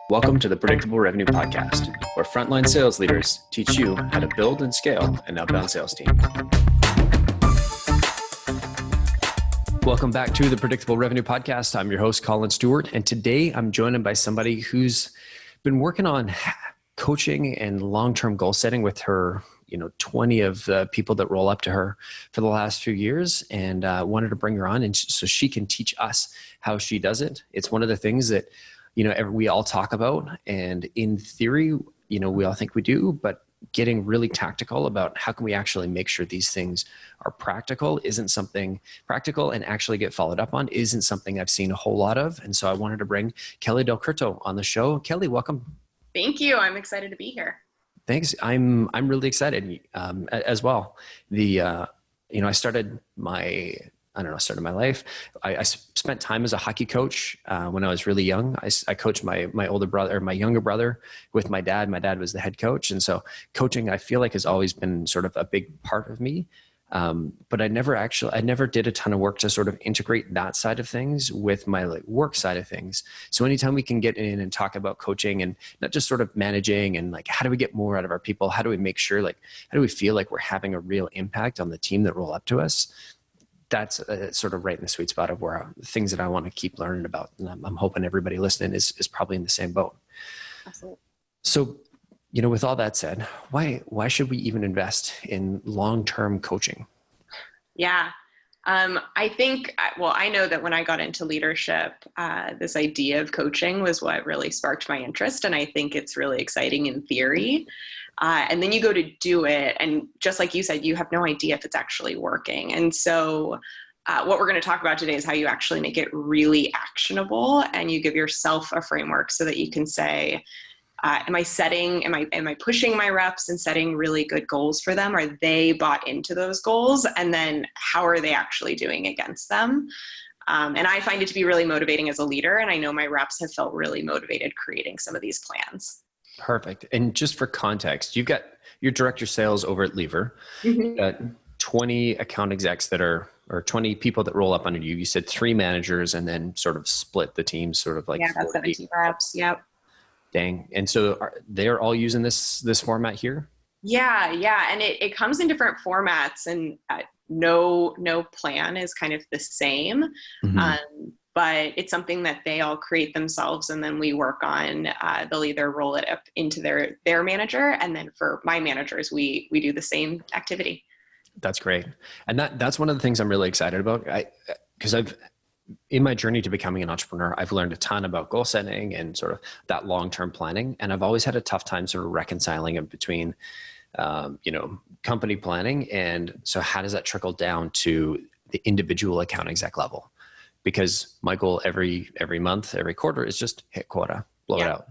Welcome to the Predictable Revenue Podcast, where frontline sales leaders teach you how to build and scale an outbound sales team. Welcome back to the Predictable Revenue Podcast. I'm your host, Collin Stewart, and today I'm joined by somebody who's been working on coaching and long-term goal setting with her 20 of the people that roll up to her for the last few years, and wanted to bring her on so she can teach us how she does it. It's one of the things that we all talk about, and in theory, we all think we do, but getting really tactical about how can we actually make sure these things are practical and actually get followed up on isn't something I've seen a whole lot of. And so I wanted to bring Kelly Del Curto on the show. Kelly, welcome. Thank you. I'm excited to be here. Thanks. I'm really excited as well. I started my life. I spent time as a hockey coach when I was really young. I coached my older brother, or my younger brother, with my dad. My dad was the head coach. And so coaching, I feel like, has always been sort of a big part of me. But I never did a ton of work to sort of integrate that side of things with my work side of things. So anytime we can get in and talk about coaching and not just sort of managing and how do we get more out of our people? How do we make sure, how do we feel like we're having a real impact on the team that roll up to us? That's sort of right in the sweet spot of where things that I want to keep learning about. And I'm hoping everybody listening is probably in the same boat. Absolutely. So, with all that said, why should we even invest in long-term coaching? Yeah. I think, I know that when I got into leadership, this idea of coaching was what really sparked my interest. And I think it's really exciting in theory. And then you go to do it, and just like you said, you have no idea if it's actually working. And so what we're going to talk about today is how you actually make it really actionable, and you give yourself a framework so that you can say, am I pushing my reps and setting really good goals for them? Are they bought into those goals? And then how are they actually doing against them? And I find it to be really motivating as a leader. And I know my reps have felt really motivated creating some of these plans. Perfect. And just for context, you've got your director of sales over at Lever, 20 account execs or 20 people that roll up under you. You said 3 managers, and then sort of split the team, sort of that's 17 reps. Yep. Dang. And so they're all using this format here? Yeah. And it comes in different formats, and no plan is kind of the same. Mm-hmm. But it's something that they all create themselves, and then we work on, they'll either roll it up into their manager, and then for my managers, we do the same activity. That's great. And that's one of the things I'm really excited about. Because in my journey to becoming an entrepreneur, I've learned a ton about goal setting and sort of that long-term planning. And I've always had a tough time sort of reconciling it between, company planning. And so how does that trickle down to the individual account exec level? Because my goal every month, every quarter is just hit quota, blow it out.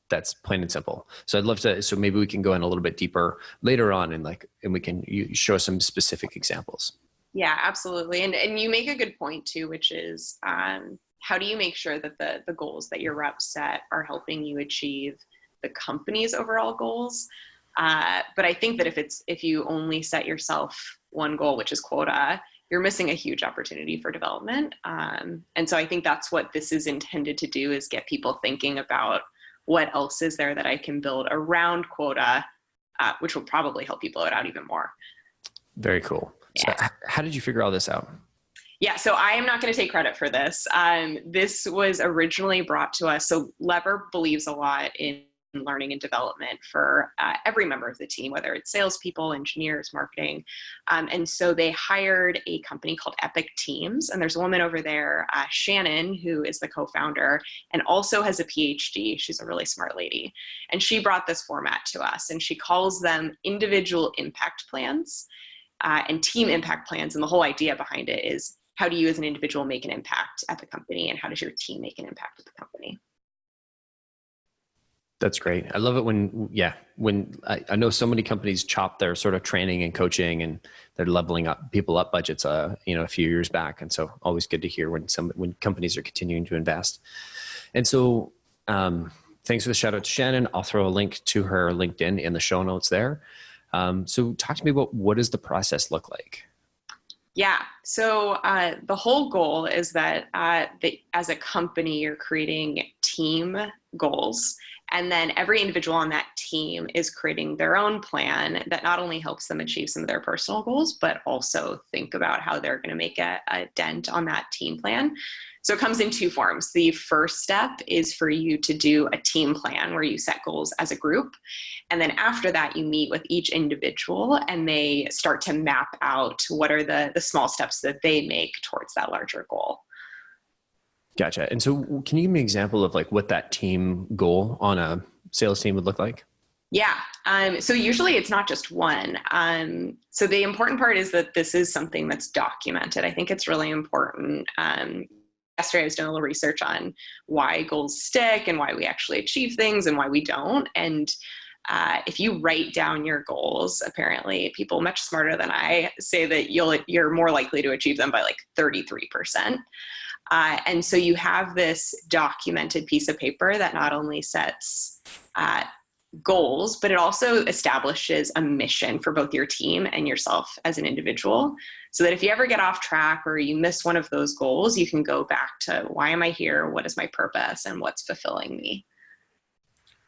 That's plain and simple. So I'd love to, so maybe we can go in a little bit deeper later on and we can show some specific examples. Yeah, absolutely. And you make a good point too, which is how do you make sure that the goals that your reps set are helping you achieve the company's overall goals? But I think that if you only set yourself one goal, which is quota, you're missing a huge opportunity for development. And so I think that's what this is intended to do, is get people thinking about what else is there that I can build around quota, which will probably help you blow it out even more. Very cool. Yeah. So how did you figure all this out? Yeah, so I am not going to take credit for this. This was originally brought to us. So Lever believes a lot in learning and development for every member of the team, whether it's salespeople, engineers, marketing. And so they hired a company called Epic Teams. And there's a woman over there, Shannon, who is the co-founder and also has a PhD. She's a really smart lady. And she brought this format to us, and she calls them individual impact plans and team impact plans. And the whole idea behind it is, how do you as an individual make an impact at the company, and how does your team make an impact at the company? That's great. I love it when I know so many companies chop their sort of training and coaching, and they're leveling up people up budgets, a few years back. And so always good to hear when companies are continuing to invest. And so, thanks for the shout out to Shannon. I'll throw a link to her LinkedIn in the show notes there. So talk to me about, what does the process look like? Yeah. So the whole goal is that as a company, you're creating team goals. And then every individual on that team is creating their own plan that not only helps them achieve some of their personal goals, but also think about how they're going to make a dent on that team plan. So it comes in two forms. The first step is for you to do a team plan where you set goals as a group. And then after that, you meet with each individual and they start to map out what are the small steps that they make towards that larger goal. Gotcha. And so can you give me an example of like what that team goal on a sales team would look like? Yeah. So usually it's not just one. So the important part is that this is something that's documented. I think it's really important. Yesterday I was doing a little research on why goals stick and why we actually achieve things and why we don't. And if you write down your goals, apparently people much smarter than I say that you're more likely to achieve them by like 33%. And so you have this documented piece of paper that not only sets goals, but it also establishes a mission for both your team and yourself as an individual. So that if you ever get off track or you miss one of those goals, you can go back to why am I here? What is my purpose? And what's fulfilling me?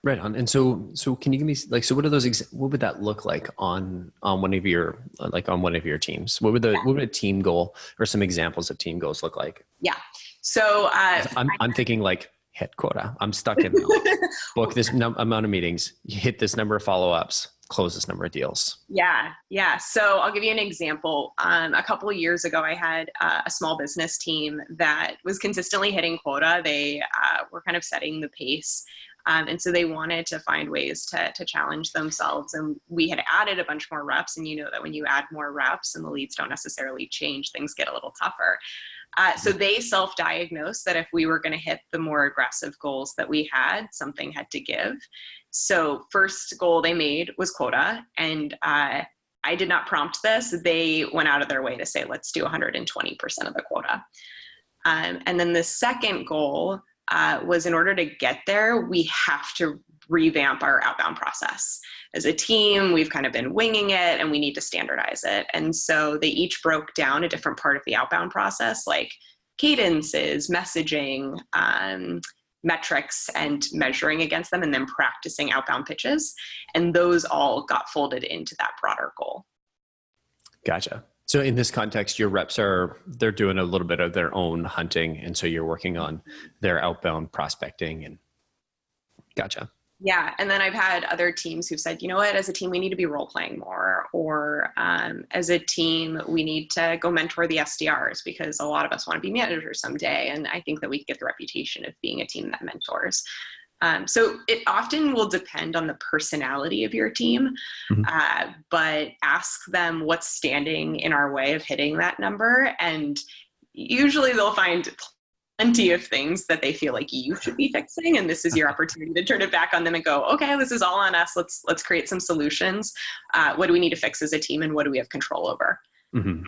Right on. And so can you give me like, so what are those, what would that look like on one of your, like on one of your teams? What would a team goal or some examples of team goals look like? Yeah. So I'm thinking like hit quota. I'm stuck in like, book this amount of meetings, you hit this number of follow-ups, close this number of deals. Yeah. So I'll give you an example. A couple of years ago, I had a small business team that was consistently hitting quota. They were kind of setting the pace. And so they wanted to find ways to challenge themselves. And we had added a bunch more reps. And you know that when you add more reps and the leads don't necessarily change, things get a little tougher. So they self-diagnosed that if we were going to hit the more aggressive goals that we had, something had to give. So first goal they made was quota. And I did not prompt this. They went out of their way to say, let's do 120% of the quota. And then the second goal was in order to get there, we have to revamp our outbound process. As a team, we've kind of been winging it and we need to standardize it. And so they each broke down a different part of the outbound process, like cadences, messaging, metrics, and measuring against them, and then practicing outbound pitches. And those all got folded into that broader goal. Gotcha. So in this context, your reps they're doing a little bit of their own hunting. And so you're working on their outbound prospecting and gotcha. Yeah. And then I've had other teams who've said, you know what, as a team, we need to be role playing more, or as a team, we need to go mentor the SDRs because a lot of us want to be managers someday. And I think that we get the reputation of being a team that mentors. So it often will depend on the personality of your team, but ask them what's standing in our way of hitting that number. And usually they'll find plenty of things that they feel like you should be fixing. And this is your opportunity to turn it back on them and go, okay, this is all on us. Let's create some solutions. What do we need to fix as a team and what do we have control over? Mm-hmm.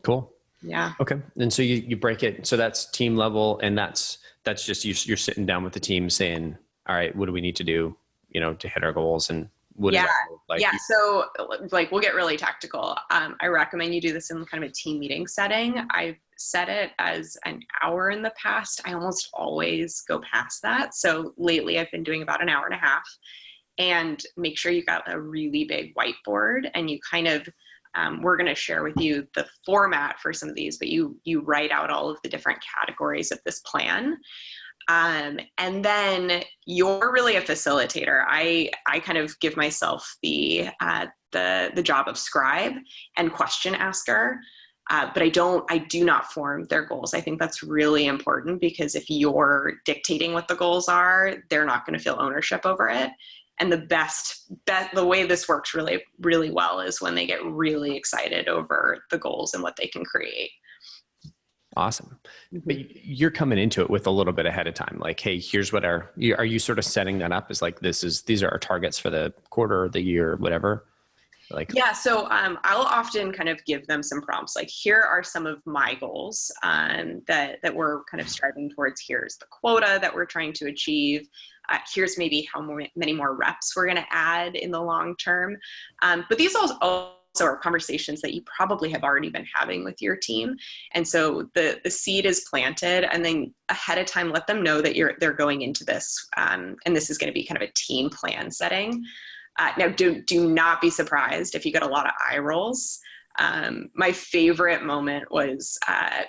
Cool. Yeah. Okay. And so you break it. So that's team level. And that's just you're sitting down with the team saying, all right, what do we need to do, to hit our goals? And what does that look like? Yeah. So like, we'll get really tactical. I recommend you do this in kind of a team meeting setting. I've set it as an hour in the past. I almost always go past that. So lately I've been doing about an hour and a half, and make sure you got a really big whiteboard and you kind of, we're going to share with you the format for some of these, but you write out all of the different categories of this plan. And then you're really a facilitator. I kind of give myself the job of scribe and question asker. But I do not form their goals. I think that's really important because if you're dictating what the goals are, they're not going to feel ownership over it. And the way this works really, really well is when they get really excited over the goals and what they can create. Awesome. But you're coming into it with a little bit ahead of time. Like, hey, here's what are you sort of setting that up as like, these are our targets for the quarter, the year, whatever? Yeah. So I'll often kind of give them some prompts, like here are some of my goals that we're kind of striving towards. Here's the quota that we're trying to achieve. Here's maybe how many more reps we're going to add in the long term. But these all are conversations that you probably have already been having with your team. And so the seed is planted, and then ahead of time, let them know that they're going into this. And this is going to be kind of a team plan setting. Now, do not be surprised if you get a lot of eye rolls. My favorite moment was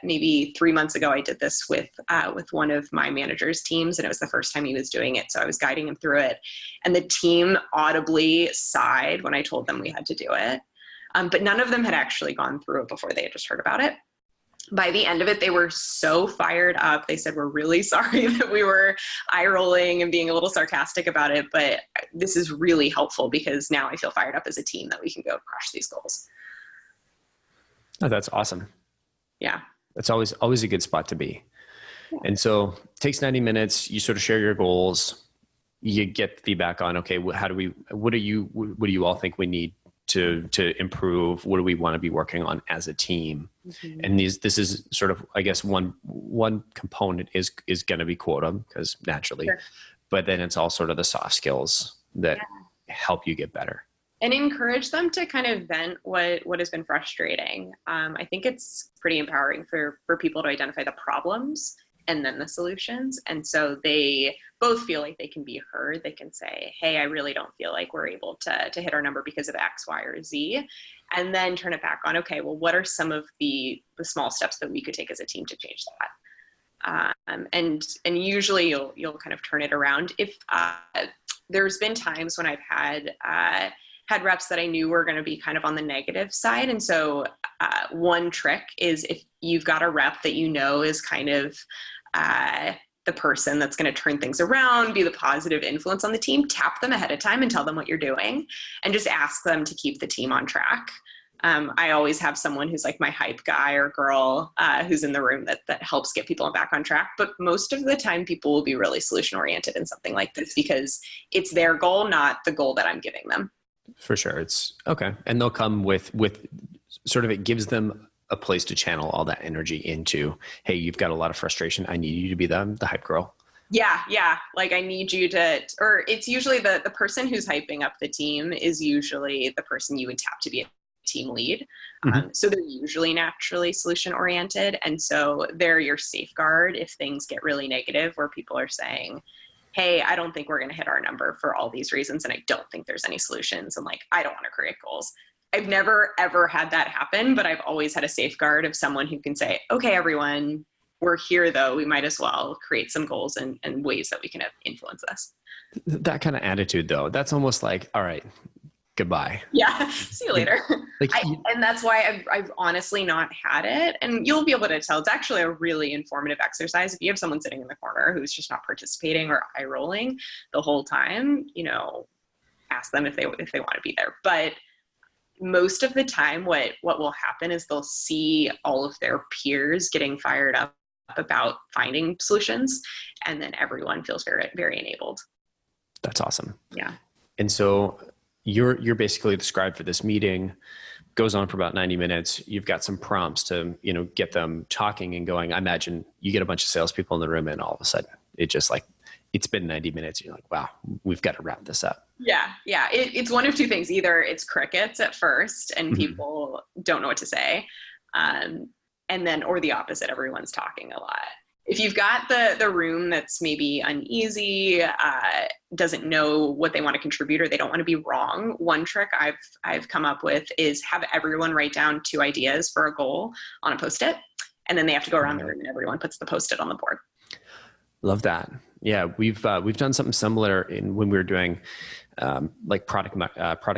maybe 3 months ago. I did this with one of my manager's teams, and it was the first time he was doing it. So I was guiding him through it, and the team audibly sighed when I told them we had to do it. But none of them had actually gone through it before. They had just heard about it. By the end of it, they were so fired up. They said, we're really sorry that we were eye rolling and being a little sarcastic about it, but this is really helpful because now I feel fired up as a team that we can go crush these goals. Oh, that's awesome. Yeah. That's always a good spot to be. Yeah. And so it takes 90 minutes. You sort of share your goals. You get feedback on, okay, what do you all think we need to improve? What do we want to be working on as a team? Mm-hmm. And this is sort of, I guess, one component is going to be quota, because naturally, sure. But then it's all sort of the soft skills that help you get better. And encourage them to kind of vent what has been frustrating. I think it's pretty empowering for people to identify the problems and then the solutions. And so they both feel like they can be heard. They can say, hey, I really don't feel like we're able to hit our number because of X, Y, or Z. And then turn it back on, okay, well, what are some of the small steps that we could take as a team to change that? And usually you'll kind of turn it around. If there's been times when I've had reps that I knew were going to be kind of on the negative side. And so one trick is, if you've got a rep that you know is kind of the person that's going to turn things around, be the positive influence on the team, tap them ahead of time and tell them what you're doing, and just ask them to keep the team on track. I always have someone who's like my hype guy or girl who's in the room that helps get people back on track. But most of the time, people will be really solution oriented in something like this because it's their goal, not the goal that I'm giving them. For sure. It's okay. And they'll come with sort of, it gives them a place to channel all that energy into, hey, you've got a lot of frustration. I need you to be the hype girl. Yeah. Like, I need you to, or it's usually the person who's hyping up the team is usually the person you would tap to be a team lead. Mm-hmm. So they're usually naturally solution oriented. And so they're your safeguard if things get really negative, where people are saying, hey, I don't think we're going to hit our number for all these reasons, and I don't think there's any solutions, and like, I don't want to create goals. I've never, ever had that happen, but I've always had a safeguard of someone who can say, okay, everyone, we're here though. We might as well create some goals and ways that we can influence this. That kind of attitude though, that's almost like, all right, goodbye. Yeah. See you later. And that's why I've honestly not had it. And you'll be able to tell. It's actually a really informative exercise. If you have someone sitting in the corner who's just not participating or eye rolling the whole time, ask them if they want to be there. But most of the time, what will happen is they'll see all of their peers getting fired up about finding solutions, and then everyone feels very, very enabled. That's awesome. Yeah. And so you're basically the scribe for this meeting. Goes on for about 90 minutes. You've got some prompts to, get them talking and going. I imagine you get a bunch of salespeople in the room, and all of a sudden it's been 90 minutes. You're like, wow, we've got to wrap this up. Yeah. It's one of two things. Either it's crickets at first and people don't know what to say. And then, or the opposite, everyone's talking a lot. If you've got the room that's maybe uneasy, doesn't know what they want to contribute, or they don't want to be wrong, one trick I've come up with is have everyone write down 2 ideas for a goal on a Post-it, and then they have to go around the room and everyone puts the Post-it on the board. Love that. Yeah, we've done something similar when we were doing like product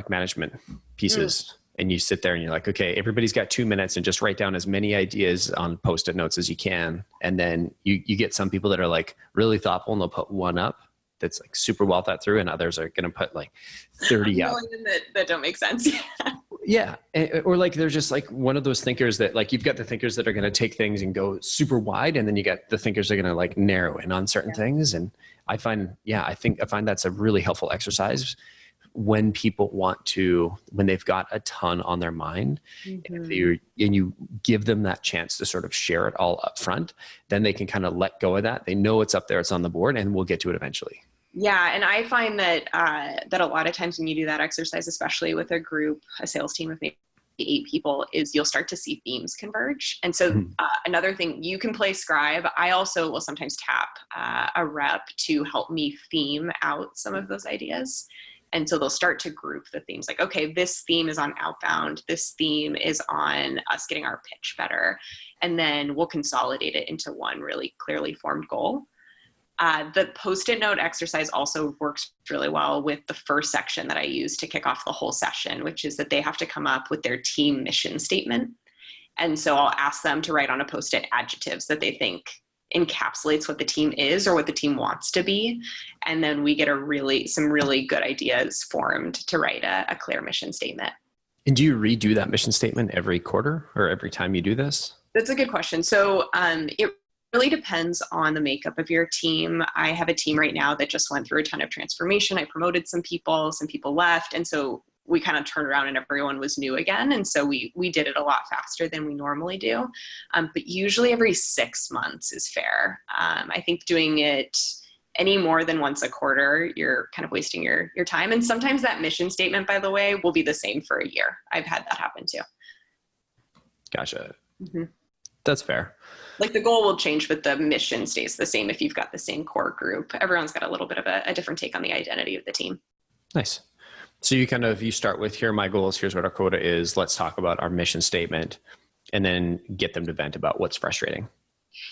management pieces. And you sit there and you're like, okay, everybody's got 2 minutes, and just write down as many ideas on Post-it notes as you can. And then you get some people that are like really thoughtful, and they'll put one up that's like super well thought through, and others are going to put like 30 up. That don't make sense. Yeah. Or like, they're just like one of those thinkers that, like, you've got the thinkers that are going to take things and go super wide. And then you got the thinkers that are going to like narrow in on certain things. And I find that's a really helpful exercise when people when they've got a ton on their mind, and you give them that chance to sort of share it all up front, then they can kind of let go of that. They know it's up there, it's on the board, and we'll get to it eventually. Yeah. And I find that a lot of times when you do that exercise, especially with a group, a sales team of maybe 8 people is you'll start to see themes converge. And so another thing, you can play scribe. I also will sometimes tap a rep to help me theme out some of those ideas. And so they'll start to group the themes like, okay, this theme is on outbound. This theme is on us getting our pitch better. And then we'll consolidate it into one really clearly formed goal. The Post-it note exercise also works really well with the first section that I use to kick off the whole session, which is that they have to come up with their team mission statement. And so I'll ask them to write on a Post-it adjectives that they think encapsulates what the team is or what the team wants to be. And then we get some really good ideas formed to write a clear mission statement. And do you redo that mission statement every quarter or every time you do this? That's a good question. So it really depends on the makeup of your team. I have a team right now that just went through a ton of transformation. I promoted some people left. And so we kind of turned around and everyone was new again. And so we did it a lot faster than we normally do. But usually every 6 months is fair. I think doing it any more than once a quarter, you're kind of wasting your time. And sometimes that mission statement, by the way, will be the same for a year. I've had that happen too. Gotcha. Mm-hmm. That's fair. Like the goal will change, but the mission stays the same if you've got the same core group. Everyone's got a little bit of a different take on the identity of the team. Nice. So you start with, here are my goals, here's what our quota is, let's talk about our mission statement, and then get them to vent about what's frustrating.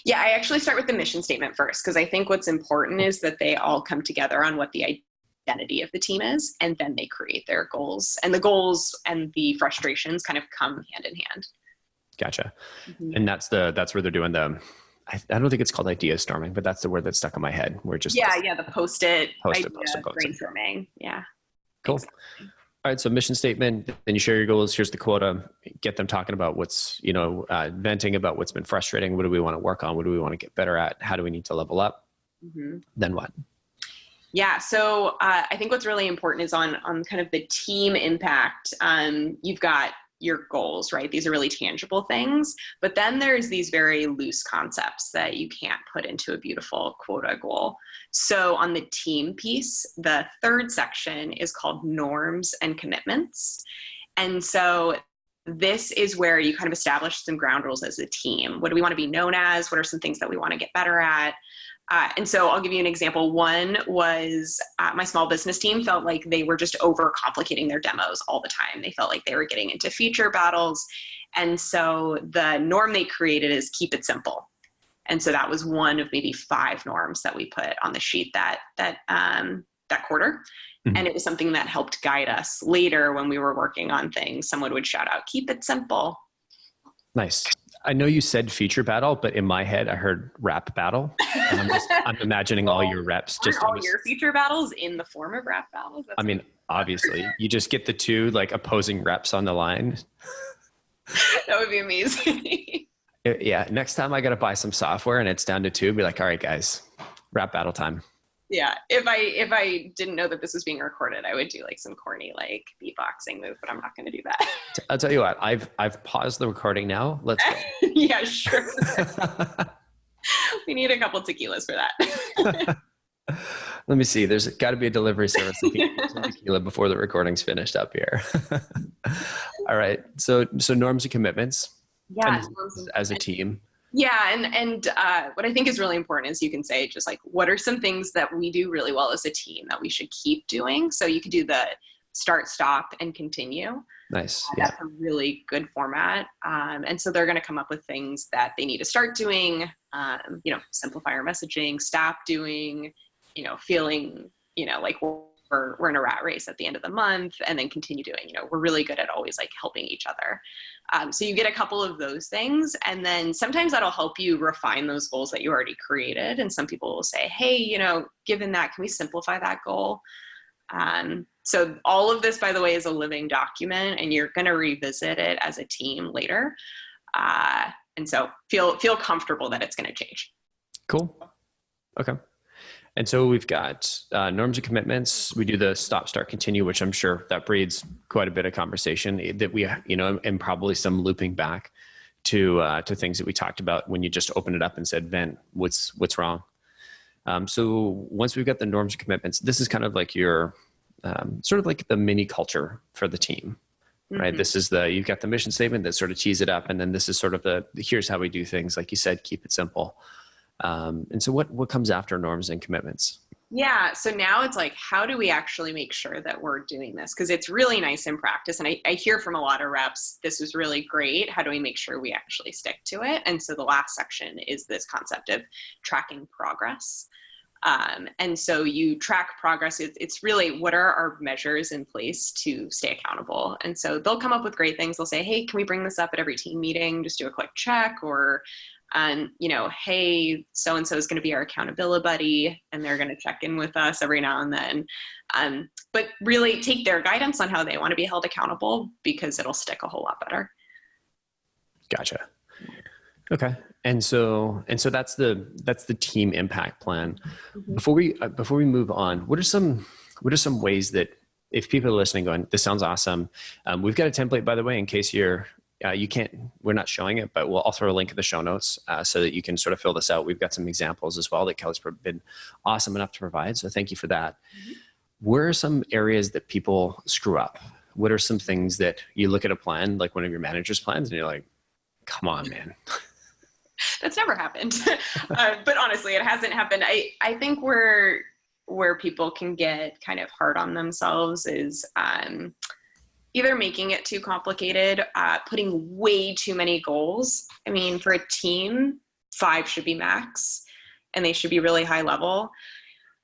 Yeah, I actually start with the mission statement first, because I think what's important is that they all come together on what the identity of the team is, and then they create their goals. And the goals and the frustrations kind of come hand in hand. Gotcha. Mm-hmm. And that's where they're doing I don't think it's called idea storming, but that's the word that's stuck in my head. We're just the post-it brainstorming. Yeah. Cool. Exactly. All right. So mission statement, then you share your goals. Here's the quota. Get them talking about what's, venting about what's been frustrating. What do we want to work on? What do we want to get better at? How do we need to level up? Mm-hmm. Then what? Yeah. So I think what's really important is on kind of the team impact. You've got your goals, right? These are really tangible things, but then there's these very loose concepts that you can't put into a beautiful quota goal. So on the team piece, the third section is called norms and commitments. And so this is where you kind of establish some ground rules as a team. What do we want to be known as? What are some things that we want to get better at? And so I'll give you an example. One was my small business team felt like they were just overcomplicating their demos all the time. They felt like they were getting into feature battles. And so the norm they created is keep it simple. And so that was one of maybe 5 norms that we put on the sheet that quarter. Mm-hmm. And it was something that helped guide us later when we were working on things. Someone would shout out, keep it simple. Nice. I know you said feature battle, but in my head, I heard rap battle. And I'm imagining all your reps. All your feature battles in the form of rap battles? Obviously, you just get the 2 opposing reps on the line. That would be amazing. Yeah. Next time I got to buy some software and it's down to 2, be like, all right, guys, rap battle time. Yeah. If I didn't know that this was being recorded, I would do some corny beatboxing move, but I'm not going to do that. I'll tell you what, I've paused the recording now. Let's go. Yeah, sure. We need a couple tequilas for that. Let me see. There's got to be a delivery service that can get some tequila before the recording's finished up here. All right. So norms and commitments. Yeah. As a team. Yeah. And what I think is really important is you can say just what are some things that we do really well as a team that we should keep doing? So you could do the start, stop, and continue. Nice. Yeah. That's a really good format. And so they're going to come up with things that they need to start doing, simplify our messaging, stop doing, feeling, like we're in a rat race at the end of the month, and then continue doing, we're really good at always helping each other. So you get a couple of those things, and then sometimes that'll help you refine those goals that you already created. And some people will say, hey, given that, can we simplify that goal? So all of this, by the way, is a living document, and you're going to revisit it as a team later. And so feel comfortable that it's going to change. Cool. Okay. And so we've got norms and commitments. We do the stop, start, continue, which I'm sure that breeds quite a bit of conversation that we, and probably some looping back to things that we talked about when you just opened it up and said, vent, what's wrong? So once we've got the norms and commitments, this is kind of like your, sort of like the mini culture for the team. right? This is you've got the mission statement that sort of tees it up. And then this is sort of here's how we do things. Like you said, keep it simple. And so what comes after norms and commitments? Yeah. So now it's like, how do we actually make sure that we're doing this? Because it's really nice in practice. And I hear from a lot of reps, this was really great. How do we make sure we actually stick to it? And so the last section is this concept of tracking progress. And so you track progress. It's really, what are our measures in place to stay accountable? And so they'll come up with great things. They'll say, hey, can we bring this up at every team meeting? Just do a quick check, or hey, so-and-so is going to be our accountability buddy, and they're going to check in with us every now and then. But really take their guidance on how they want to be held accountable, because it'll stick a whole lot better. Gotcha. Okay. And so that's the team impact plan. Before we move on, what are some ways that, if people are listening going, this sounds awesome. We've got a template, by the way, in case we're not showing it, but I'll throw a link in the show notes so that you can sort of fill this out. We've got some examples as well that Kelly's been awesome enough to provide. So thank you for that. Where are some areas that people screw up? What are some things that you look at a plan, like one of your manager's plans, and you're like, come on, man. That's never happened. But honestly, it hasn't happened. I think where people can get kind of hard on themselves is either making it too complicated, putting way too many goals. I mean, for a team, 5 should be max, and they should be really high level.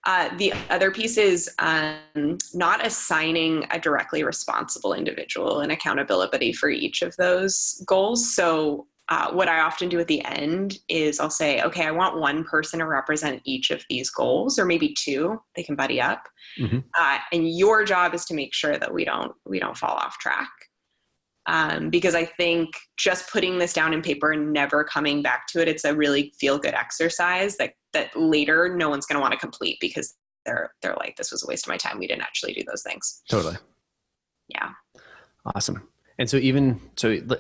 The other piece is not assigning a directly responsible individual an accountability for each of those goals. So what I often do at the end is I'll say, okay, I want one person to represent each of these goals, or maybe 2, they can buddy up. And your job is to make sure that we don't fall off track. Because I think just putting this down in paper and never coming back to it, it's a really feel good exercise that later no one's going to want to complete, because they're like, this was a waste of my time. We didn't actually do those things. Totally. Yeah. Awesome. And so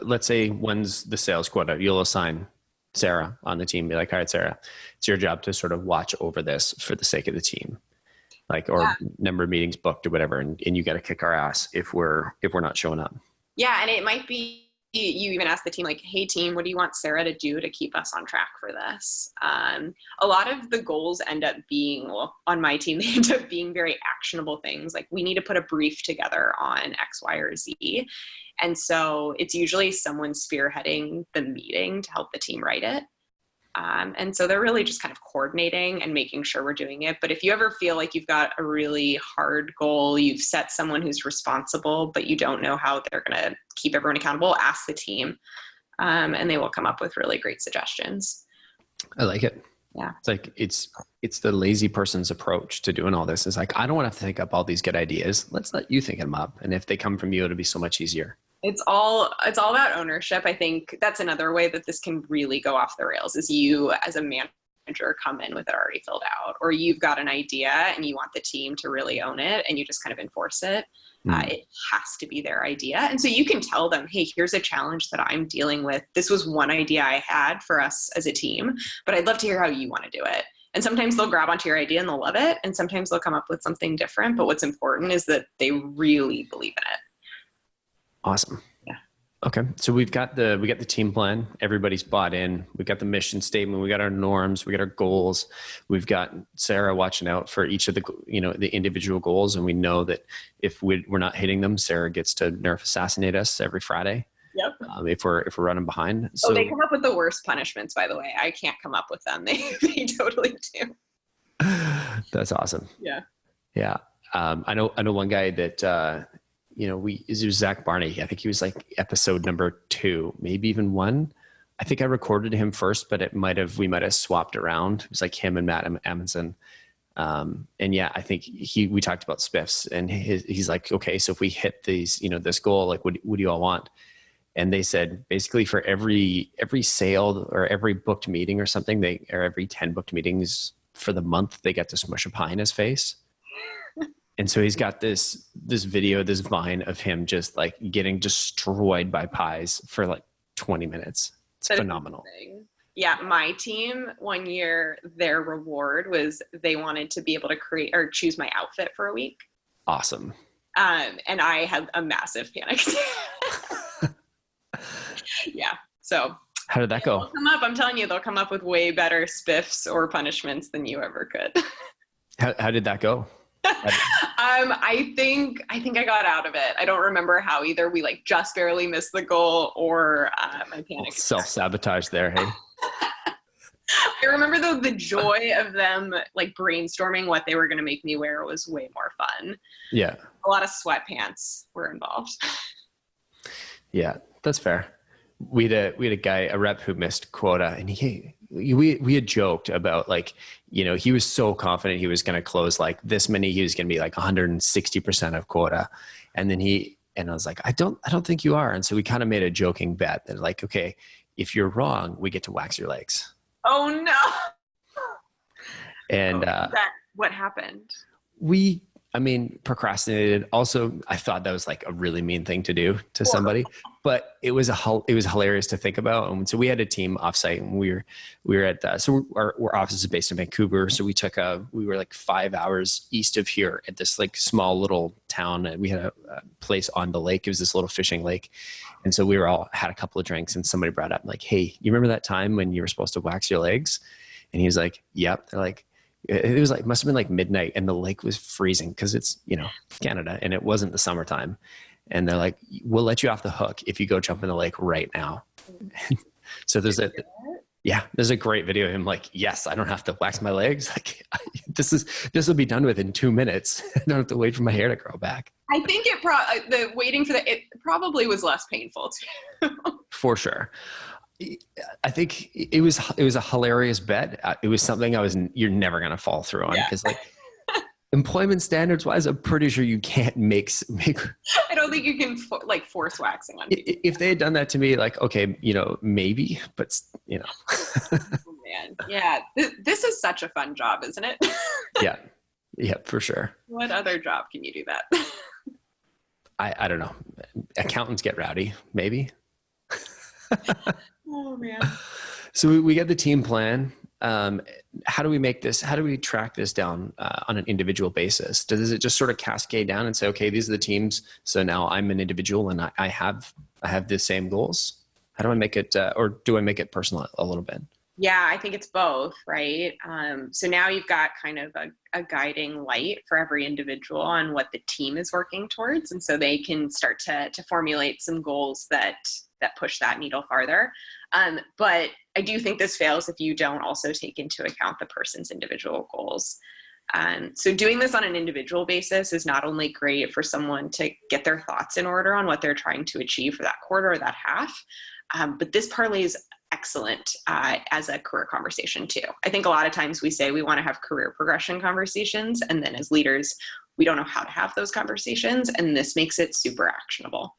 let's say when's the sales quota, you'll assign Sarah on the team, be like, all right, Sarah, it's your job to sort of watch over this for the sake of the team, number of meetings booked or whatever. And you got to kick our ass if we're not showing up. Yeah. And it might be, you even ask the team, like, hey team, what do you want Sarah to do to keep us on track for this? A lot of the goals end up being, on my team, they end up being very actionable things. Like, we need to put a brief together on X, Y, or Z. And so it's usually someone spearheading the meeting to help the team write it. And so they're really just kind of coordinating and making sure we're doing it. But if you ever feel like you've got a really hard goal, you've set someone who's responsible, but you don't know how they're going to keep everyone accountable, ask the team, and they will come up with really great suggestions. I like it. Yeah. It's like, it's the lazy person's approach to doing all this. It's like, I don't want to have to think up all these good ideas. Let's let you think them up. And if they come from you, it'll be so much easier. It's all about ownership. I think that's another way that this can really go off the rails, is you as a manager come in with it already filled out, or you've got an idea and you want the team to really own it and you just kind of enforce it. It has to be their idea. And so you can tell them, hey, here's a challenge that I'm dealing with. This was one idea I had for us as a team, but I'd love to hear how you want to do it. And sometimes they'll grab onto your idea and they'll love it. And sometimes they'll come up with something different. But what's important is that they really believe in it. Awesome. Yeah. Okay. So we got the team plan. Everybody's bought in. We've got the mission statement. We got our norms. We got our goals. We've got Sarah watching out for each of the individual goals. And we know that if we're not hitting them, Sarah gets to nerf assassinate us every Friday. Yep. If we're running behind. So they come up with the worst punishments, by the way. I can't come up with them. They totally do. That's awesome. Yeah. Yeah. I know one guy that, it was Zach Barney. I think he was like episode number 2, maybe even 1. I think I recorded him first, but we might have swapped around. It was like him and Matt Amundsen. And yeah, I think we talked about spiffs, and he's like, okay, so if we hit these, this goal, like, what do you all want? And they said, basically for every sale or every booked meeting or something, or every 10 booked meetings for the month, they get to smush a pie in his face. And so he's got this video, this vine of him just like getting destroyed by pies for like 20 minutes. It's phenomenal. Yeah. My team one year, their reward was they wanted to be able to create or choose my outfit for a week. Awesome. And I had a massive panic attack. Yeah. So How did that go? they'll come up. I'm telling you, they'll come up with way better spiffs or punishments than you ever could. How did that go? I think I got out of it. I don't remember how either. We like just barely missed the goal, or my panic. Self-sabotage there, hey? I remember though the joy of them like brainstorming what they were going to make me wear was way more fun. Yeah. A lot of sweatpants were involved. Yeah, that's fair. We had a guy, a rep who missed quota, and we had joked about like, you know, he was so confident he was going to close like this many, he was going to be like 160% of quota. And then I was like, I don't think you are. And so we kind of made a joking bet that like, okay, if you're wrong, we get to wax your legs. Oh no. And what happened? Procrastinated. Also, I thought that was like a really mean thing to do to somebody, but it was hilarious to think about. And so we had a team offsite, and we were at our office is based in Vancouver. So we were like 5 hours east of here at this like small little town, and we had a place on the lake. It was this little fishing lake. And so we had a couple of drinks, and somebody brought up like, hey, you remember that time when you were supposed to wax your legs? And he was like, yep. They're like, it was like, must have been like midnight, and the lake was freezing because it's, you know, Canada, and it wasn't the summertime. And they're like, we'll let you off the hook if you go jump in the lake right now. So there's a great video of him like, yes, I don't have to wax my legs. Like this will be done within 2 minutes. I don't have to wait for my hair to grow back. I think the waiting for it probably was less painful too. For sure. I think it was a hilarious bet. It was something you're never going to fall through on, because like employment standards wise, I'm pretty sure you can't make. I don't think you can force waxing on people. If they had done that to me, like, okay, you know, maybe, but you know. Oh, man. Yeah. This is such a fun job, isn't it? Yeah, for sure. What other job can you do that? I don't know. Accountants get rowdy, maybe. Oh man. So we get the team plan. How do we make this? How do we track this down on an individual basis? Does it just sort of cascade down and say, okay, these are the teams. So now I'm an individual and I have the same goals. How do I make it, or do I make it personal a little bit? Yeah, I think it's both, right? So now you've got kind of a guiding light for every individual on what the team is working towards. And so they can start to formulate some goals that push that needle farther. But I do think this fails if you don't also take into account the person's individual goals. So doing this on an individual basis is not only great for someone to get their thoughts in order on what they're trying to achieve for that quarter or that half, but this parlays excellent as a career conversation too. I think a lot of times we say we want to have career progression conversations, and then as leaders, we don't know how to have those conversations, and this makes it super actionable.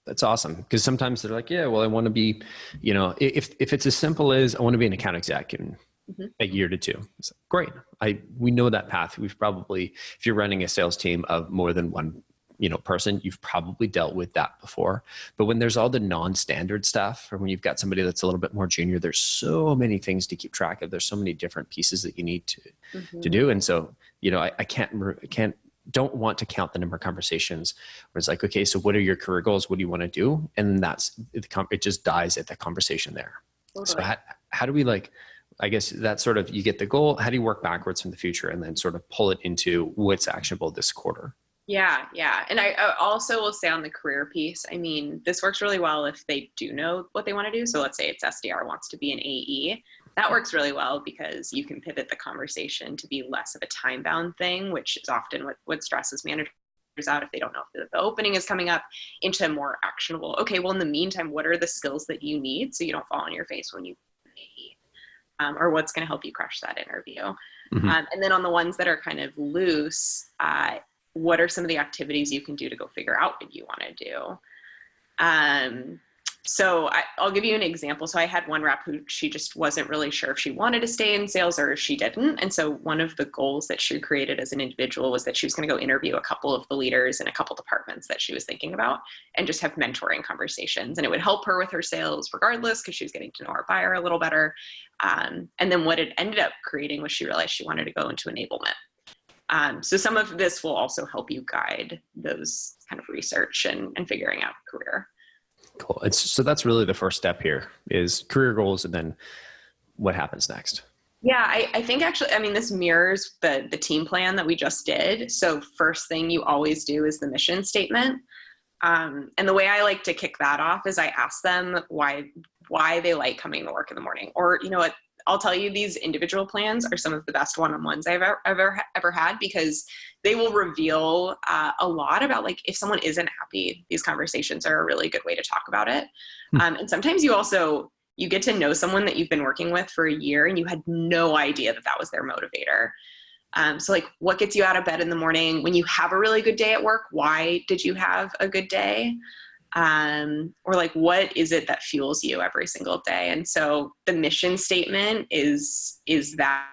That's awesome, because sometimes they're like, yeah, well, I want to be, you know, if it's as simple as I want to be an account exec in a year to two. It's like, great. We know that path. We've probably, if you're running a sales team of more than one, you know, person, you've probably dealt with that before. But when there's all the non-standard stuff, or when you've got somebody that's a little bit more junior, there's so many things to keep track of. There's so many different pieces that you need to do. And so, you know, I don't want to count the number of conversations where it's like, okay, so what are your career goals? What do you want to do? And it just dies at the conversation there. Totally. So how do we, like, I guess that's sort of, you get the goal. How do you work backwards from the future and then sort of pull it into what's actionable this quarter? Yeah. And I also will say on the career piece, I mean, this works really well if they do know what they want to do. So let's say it's SDR wants to be an AE. That works really well because you can pivot the conversation to be less of a time-bound thing, which is often what stresses managers out if they don't know if the opening is coming up, into more actionable. Okay, well, in the meantime, what are the skills that you need so you don't fall on your face when you AE? Or what's going to help you crush that interview? And then on the ones that are kind of loose, what are some of the activities you can do to go figure out what you want to do? So I'll give you an example. So I had one rep who she just wasn't really sure if she wanted to stay in sales or she didn't. And so one of the goals that she created as an individual was that she was going to go interview a couple of the leaders in a couple departments that she was thinking about and just have mentoring conversations. And it would help her with her sales regardless, because she was getting to know our buyer a little better. And then what it ended up creating was she realized she wanted to go into enablement. So some of this will also help you guide those kind of research and figuring out a career. Cool. So that's really the first step here is career goals, and then what happens next? Yeah, I think actually, I mean, this mirrors the team plan that we just did. So first thing you always do is the mission statement. And the way I like to kick that off is I ask them why they like coming to work in the morning. Or, you know what, I'll tell you, these individual plans are some of the best one-on-ones I've ever had, because they will reveal a lot about, like, if someone isn't happy, these conversations are a really good way to talk about it. And sometimes you get to know someone that you've been working with for a year and you had no idea that was their motivator. So like, what gets you out of bed in the morning? When you have a really good day at work, why did you have a good day? Or like, what is it that fuels you every single day? And so the mission statement is that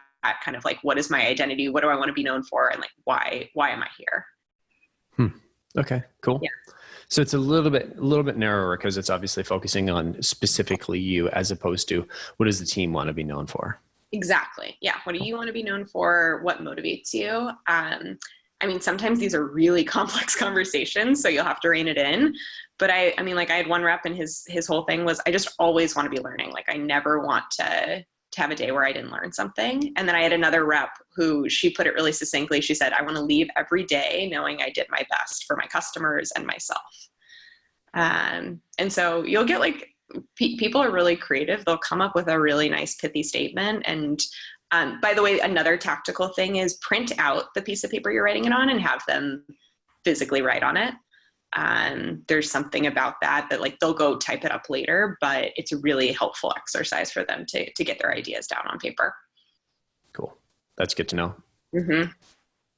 kind of like, what is my identity? What do I want to be known for? And like, why am I here? Okay, cool. Yeah. So it's a little bit narrower because it's obviously focusing on specifically you, as opposed to what does the team want to be known for? Exactly. Yeah. What do you want to be known for? What motivates you? I mean, sometimes these are really complex conversations, so you'll have to rein it in. But I mean, like, I had one rep and his whole thing was, I just always want to be learning. Like, I never want to have a day where I didn't learn something. And then I had another rep who, she put it really succinctly. She said, I want to leave every day knowing I did my best for my customers and myself. And so you'll get like, people are really creative. They'll come up with a really nice pithy statement. And by the way, another tactical thing is print out the piece of paper you're writing it on and have them physically write on it. There's something about that like, they'll go type it up later, but it's a really helpful exercise for them to get their ideas down on paper. Cool. That's good to know. Mm-hmm.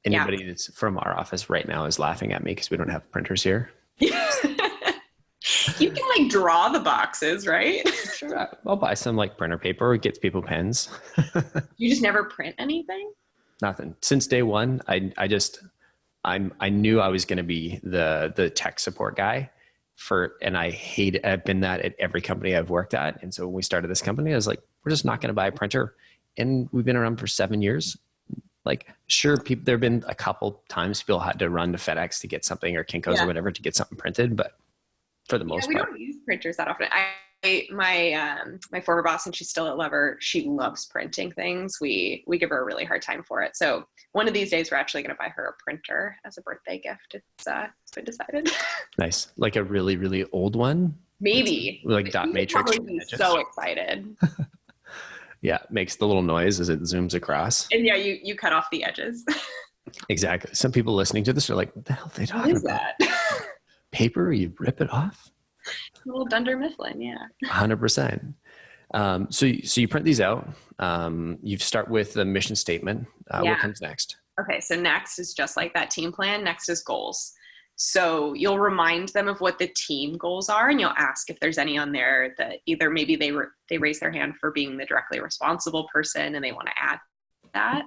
Anybody that's from our office right now is laughing at me because we don't have printers here. You can like draw the boxes, right? Sure. I'll buy some like printer paper or get people pens. You just never print anything? Nothing. Since day one, I knew I was going to be the tech support guy and I've been that at every company I've worked at. And so when we started this company, I was like, we're just not going to buy a printer. And we've been around for 7 years. Like, sure, there've been a couple times people had to run to FedEx to get something, or Kinko's or whatever, to get something printed. But for the most part, we don't use printers that often. My former boss, and she's still at Lever, she loves printing things. We give her a really hard time for it. So one of these days we're actually going to buy her a printer as a birthday gift. It's been decided. Nice. Like a really, really old one? Maybe. Like dot matrix. Probably be so excited. Yeah, makes the little noise as it zooms across. And yeah, you cut off the edges. Exactly. Some people listening to this are like, what the hell are they talking about? That? Paper, you rip it off? A little Dunder Mifflin, yeah. 100%. So you print these out. You start with the mission statement. What comes next? Okay, so next is just like that team plan. Next is goals. So you'll remind them of what the team goals are, and you'll ask if there's any on there that either maybe they raise their hand for being the directly responsible person and they want to add that.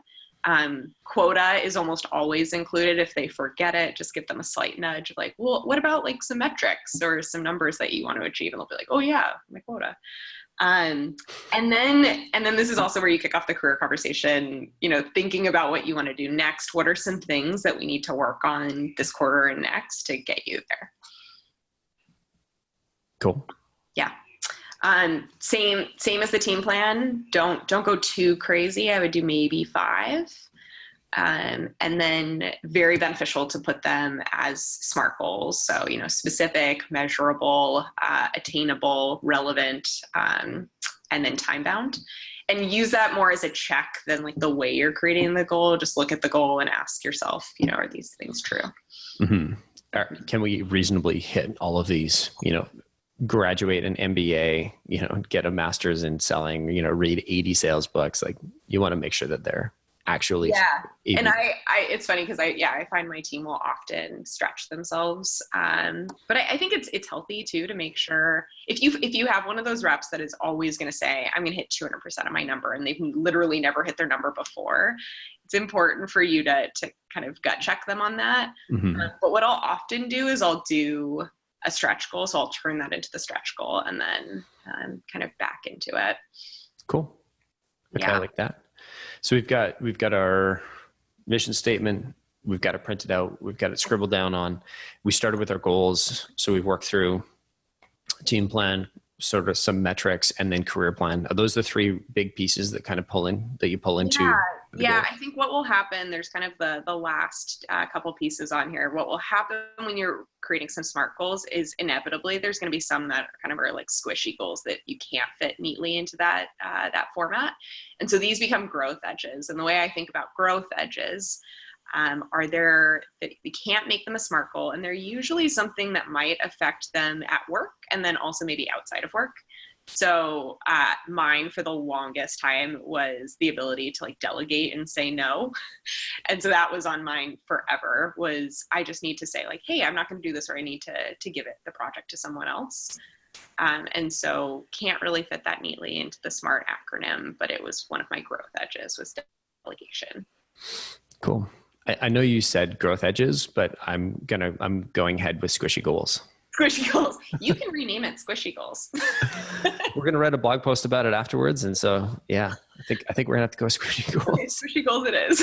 Quota is almost always included. If they forget it, just give them a slight nudge of like, well, what about like some metrics or some numbers that you want to achieve? And they'll be like, oh yeah, my quota. And then this is also where you kick off the career conversation, thinking about what you want to do next. What are some things that we need to work on this quarter and next to get you there? Cool. Yeah. Same as the team plan. Don't go too crazy. I would do maybe 5. And then very beneficial to put them as SMART goals. So, specific, measurable, attainable, relevant, and then time bound. And use that more as a check than like the way you're creating the goal. Just look at the goal and ask yourself, are these things true? Mm-hmm. Can we reasonably hit all of these, graduate an MBA, get a master's in selling, read 80 sales books? Like, you want to make sure that they're actually. Yeah. And it's funny because I find my team will often stretch themselves. But I think it's healthy too, to make sure if you have one of those reps that is always going to say, I'm going to hit 200% of my number, and they've literally never hit their number before, it's important for you to kind of gut check them on that. Mm-hmm. But what I'll often do is I'll do a stretch goal. So I'll turn that into the stretch goal and then kind of back into it. Cool. Okay, yeah. I like that. So we've got our mission statement. We've got it printed out. We've got it scribbled down on. We started with our goals. So we've worked through team plan, sort of some metrics, and then career plan. Are those the three big pieces that kind of you pull into? Yeah. I think what will happen, there's kind of the last couple pieces on here. What will happen when you're creating some SMART goals is inevitably there's going to be some that are like squishy goals that you can't fit neatly into that format. And so these become growth edges. And the way I think about growth edges are there that we can't make them a SMART goal, and they're usually something that might affect them at work and then also maybe outside of work. So mine for the longest time was the ability to like delegate and say no. And so that was on mine forever, was I just need to say like, hey, I'm not going to do this, or I need to give the project to someone else. And so can't really fit that neatly into the SMART acronym, but it was one of my growth edges, was delegation. Cool. I know you said growth edges, but I'm going ahead with squishy goals. Squishy goals. You can rename it squishy goals. We're going to write a blog post about it afterwards. And so, yeah, I think we're going to have to go squishy goals. Okay, squishy goals it is.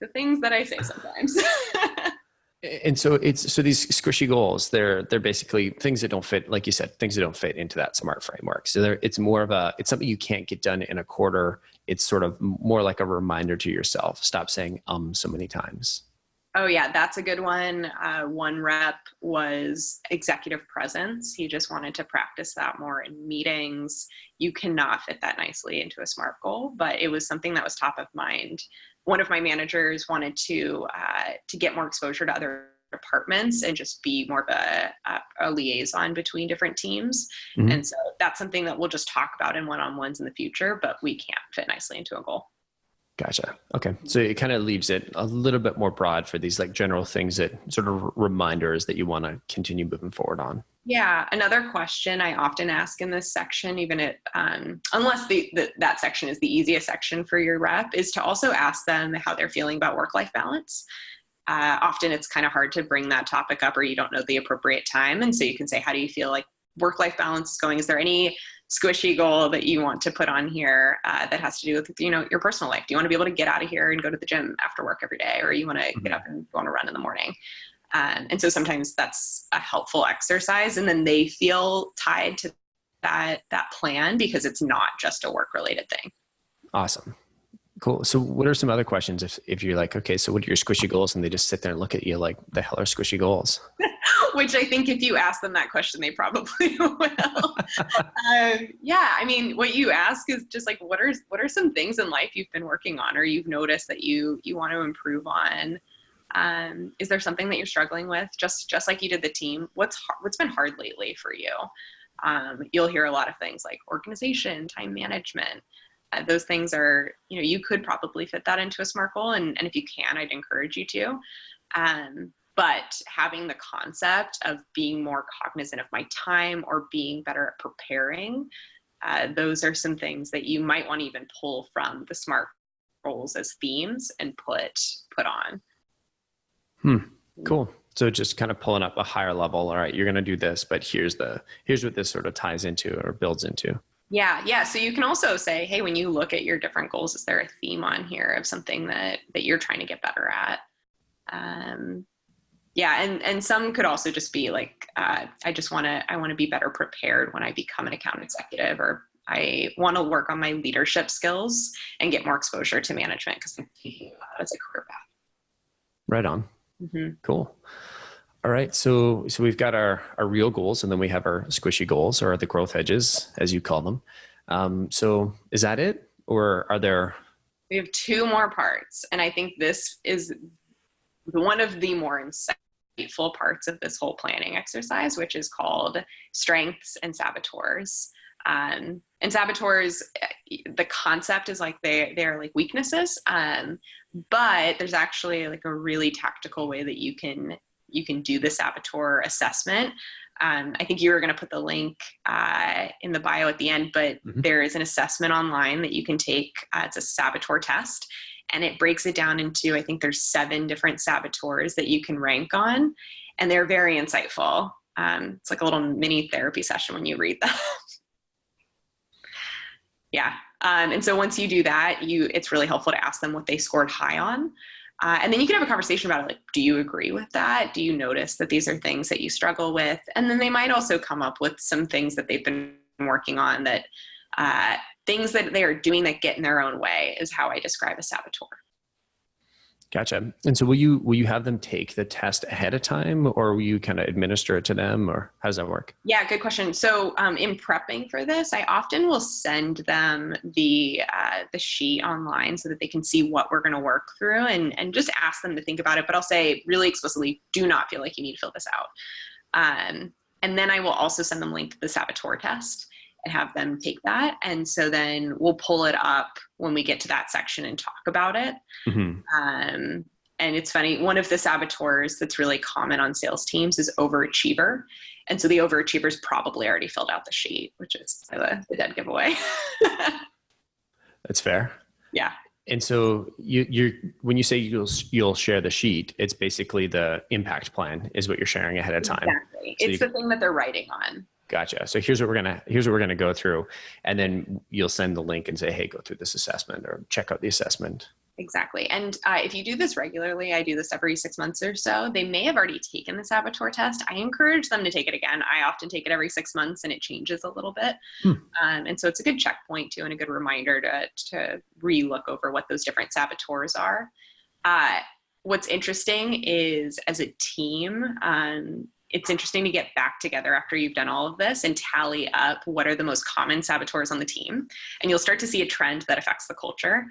The things that I say sometimes. And so these squishy goals, they're basically things that don't fit, like you said, things that don't fit into that SMART framework. So it's more of it's something you can't get done in a quarter. It's sort of more like a reminder to yourself. Stop saying so many times. Oh yeah, that's a good one. One rep was executive presence. He just wanted to practice that more in meetings. You cannot fit that nicely into a SMART goal, but it was something that was top of mind. One of my managers wanted to get more exposure to other departments and just be more of a liaison between different teams. Mm-hmm. And so that's something that we'll just talk about in one-on-ones in the future, but we can't fit nicely into a goal. Gotcha. Okay. So it kind of leaves it a little bit more broad for these like general things, that sort of reminders that you want to continue moving forward on. Yeah. Another question I often ask in this section, even unless that section is the easiest section for your rep, is to also ask them how they're feeling about work-life balance. Often it's kind of hard to bring that topic up, or you don't know the appropriate time. And so you can say, how do you feel like work-life balance is going? Is there any squishy goal that you want to put on here that has to do with, your personal life? Do you want to be able to get out of here and go to the gym after work every day, or you want to get up and go on a run in the morning? And so sometimes that's a helpful exercise, and then they feel tied to that plan because it's not just a work-related thing. Awesome. Cool. So what are some other questions if you're like, okay, so what are your squishy goals? And they just sit there and look at you like, the hell are squishy goals? Which I think if you ask them that question, they probably will. Yeah. I mean, what you ask is just like, what are some things in life you've been working on, or you've noticed that you want to improve on? Is there something that you're struggling with? Just like you did the team, what's been hard lately for you? You'll hear a lot of things like organization, time management. Those things are, you could probably fit that into a SMART goal. And if you can, I'd encourage you to. But having the concept of being more cognizant of my time or being better at preparing, those are some things that you might want to even pull from the SMART goals as themes and put on. Cool. So just kind of pulling up a higher level. All right, you're going to do this, but here's what this sort of ties into or builds into. Yeah. So you can also say, hey, when you look at your different goals, is there a theme on here of something that you're trying to get better at? And some could also just be like, I want to be better prepared when I become an account executive, or I want to work on my leadership skills and get more exposure to management because I'm thinking about it as a career path. Right on. Mm-hmm. Cool. All right. So we've got our real goals, and then we have our squishy goals, or the growth edges, as you call them. So is that it, or are there? We have two more parts. And I think this is one of the more insightful parts of this whole planning exercise, which is called strengths and saboteurs. And saboteurs, the concept is like they're like weaknesses. But there's actually like a really tactical way that you can do the saboteur assessment. I think you were going to put the link in the bio at the end, but there is an assessment online that you can take. It's a Saboteur Test, and it breaks it down into, I think there's 7 different saboteurs that you can rank on, and they're very insightful. It's like a little mini therapy session when you read them. Yeah. And so once you do that, it's really helpful to ask them what they scored high on. And then you can have a conversation about it. Like, do you agree with that? Do you notice that these are things that you struggle with? And then they might also come up with some things that they've been working on, that things that they are doing that get in their own way, is how I describe a saboteur. Gotcha. And so will you have them take the test ahead of time, or will you kind of administer it to them, or how does that work? Yeah, good question. So in prepping for this, I often will send them the sheet online so that they can see what we're going to work through, and just ask them to think about it. But I'll say really explicitly, do not feel like you need to fill this out. And then I will also send them a link to the Saboteur Test and have them take that. And so then we'll pull it up when we get to that section and talk about it. Mm-hmm. And it's funny, one of the saboteurs that's really common on sales teams is overachiever. And so the overachievers probably already filled out the sheet, which is the dead giveaway. That's fair. Yeah. And so when you say you'll share the sheet, it's basically the impact plan is what you're sharing ahead of time. Exactly. So it's the thing that they're writing on. Gotcha. So here's what we're gonna go through, and then you'll send the link and say, hey, go through this assessment or check out the assessment. Exactly. And if you do this regularly, I do this every 6 months or so, they may have already taken the Saboteur Test. I encourage them to take it again. I often take it every 6 months, and it changes a little bit. And so it's a good checkpoint too, and a good reminder to re-look over what those different saboteurs are. What's interesting is, as a team, it's interesting to get back together after you've done all of this and tally up what are the most common saboteurs on the team. And you'll start to see a trend that affects the culture.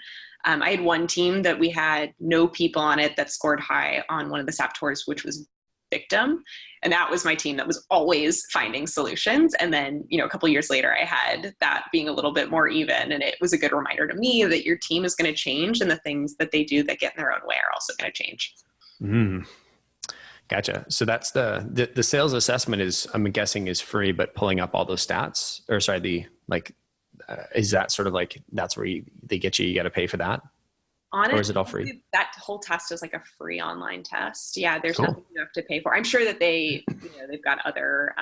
I had one team that we had no people on it that scored high on one of the saboteurs, which was victim. And that was my team that was always finding solutions. And then, a couple of years later, I had that being a little bit more even. And it was a good reminder to me that your team is going to change, and the things that they do that get in their own way are also going to change. Mm. Gotcha. So that's the sales assessment is, I'm guessing, is free, but pulling up all those stats, or sorry, is that sort of like, that's where they get you got to pay for that? Honestly, or is it all free? That whole test is like a free online test. Yeah. There's Cool. nothing you have to pay for. I'm sure that they've got other,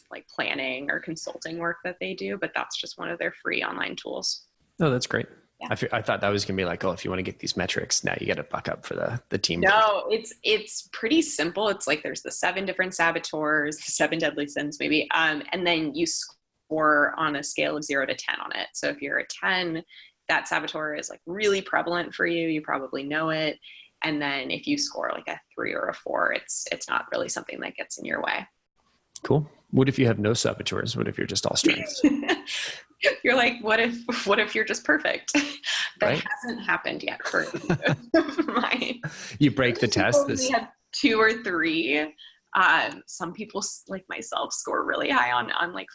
like planning or consulting work that they do, but that's just one of their free online tools. Oh, that's great. Yeah. I thought that was going to be like, oh, if you want to get these metrics, now you got to buck up for the team. No, it's pretty simple. It's like there's the 7 different saboteurs, 7 deadly sins maybe. And then you score on a scale of 0 to 10 on it. So if you're a 10, that saboteur is like really prevalent for you. You probably know it. And then if you score like a 3 or a 4, it's not really something that gets in your way. Cool. What if you have no saboteurs? What if you're just all strengths? You're like, what if you're just perfect? That Right? hasn't happened yet for mine. You break the test. We have 2 or 3. Some people like myself score really high on like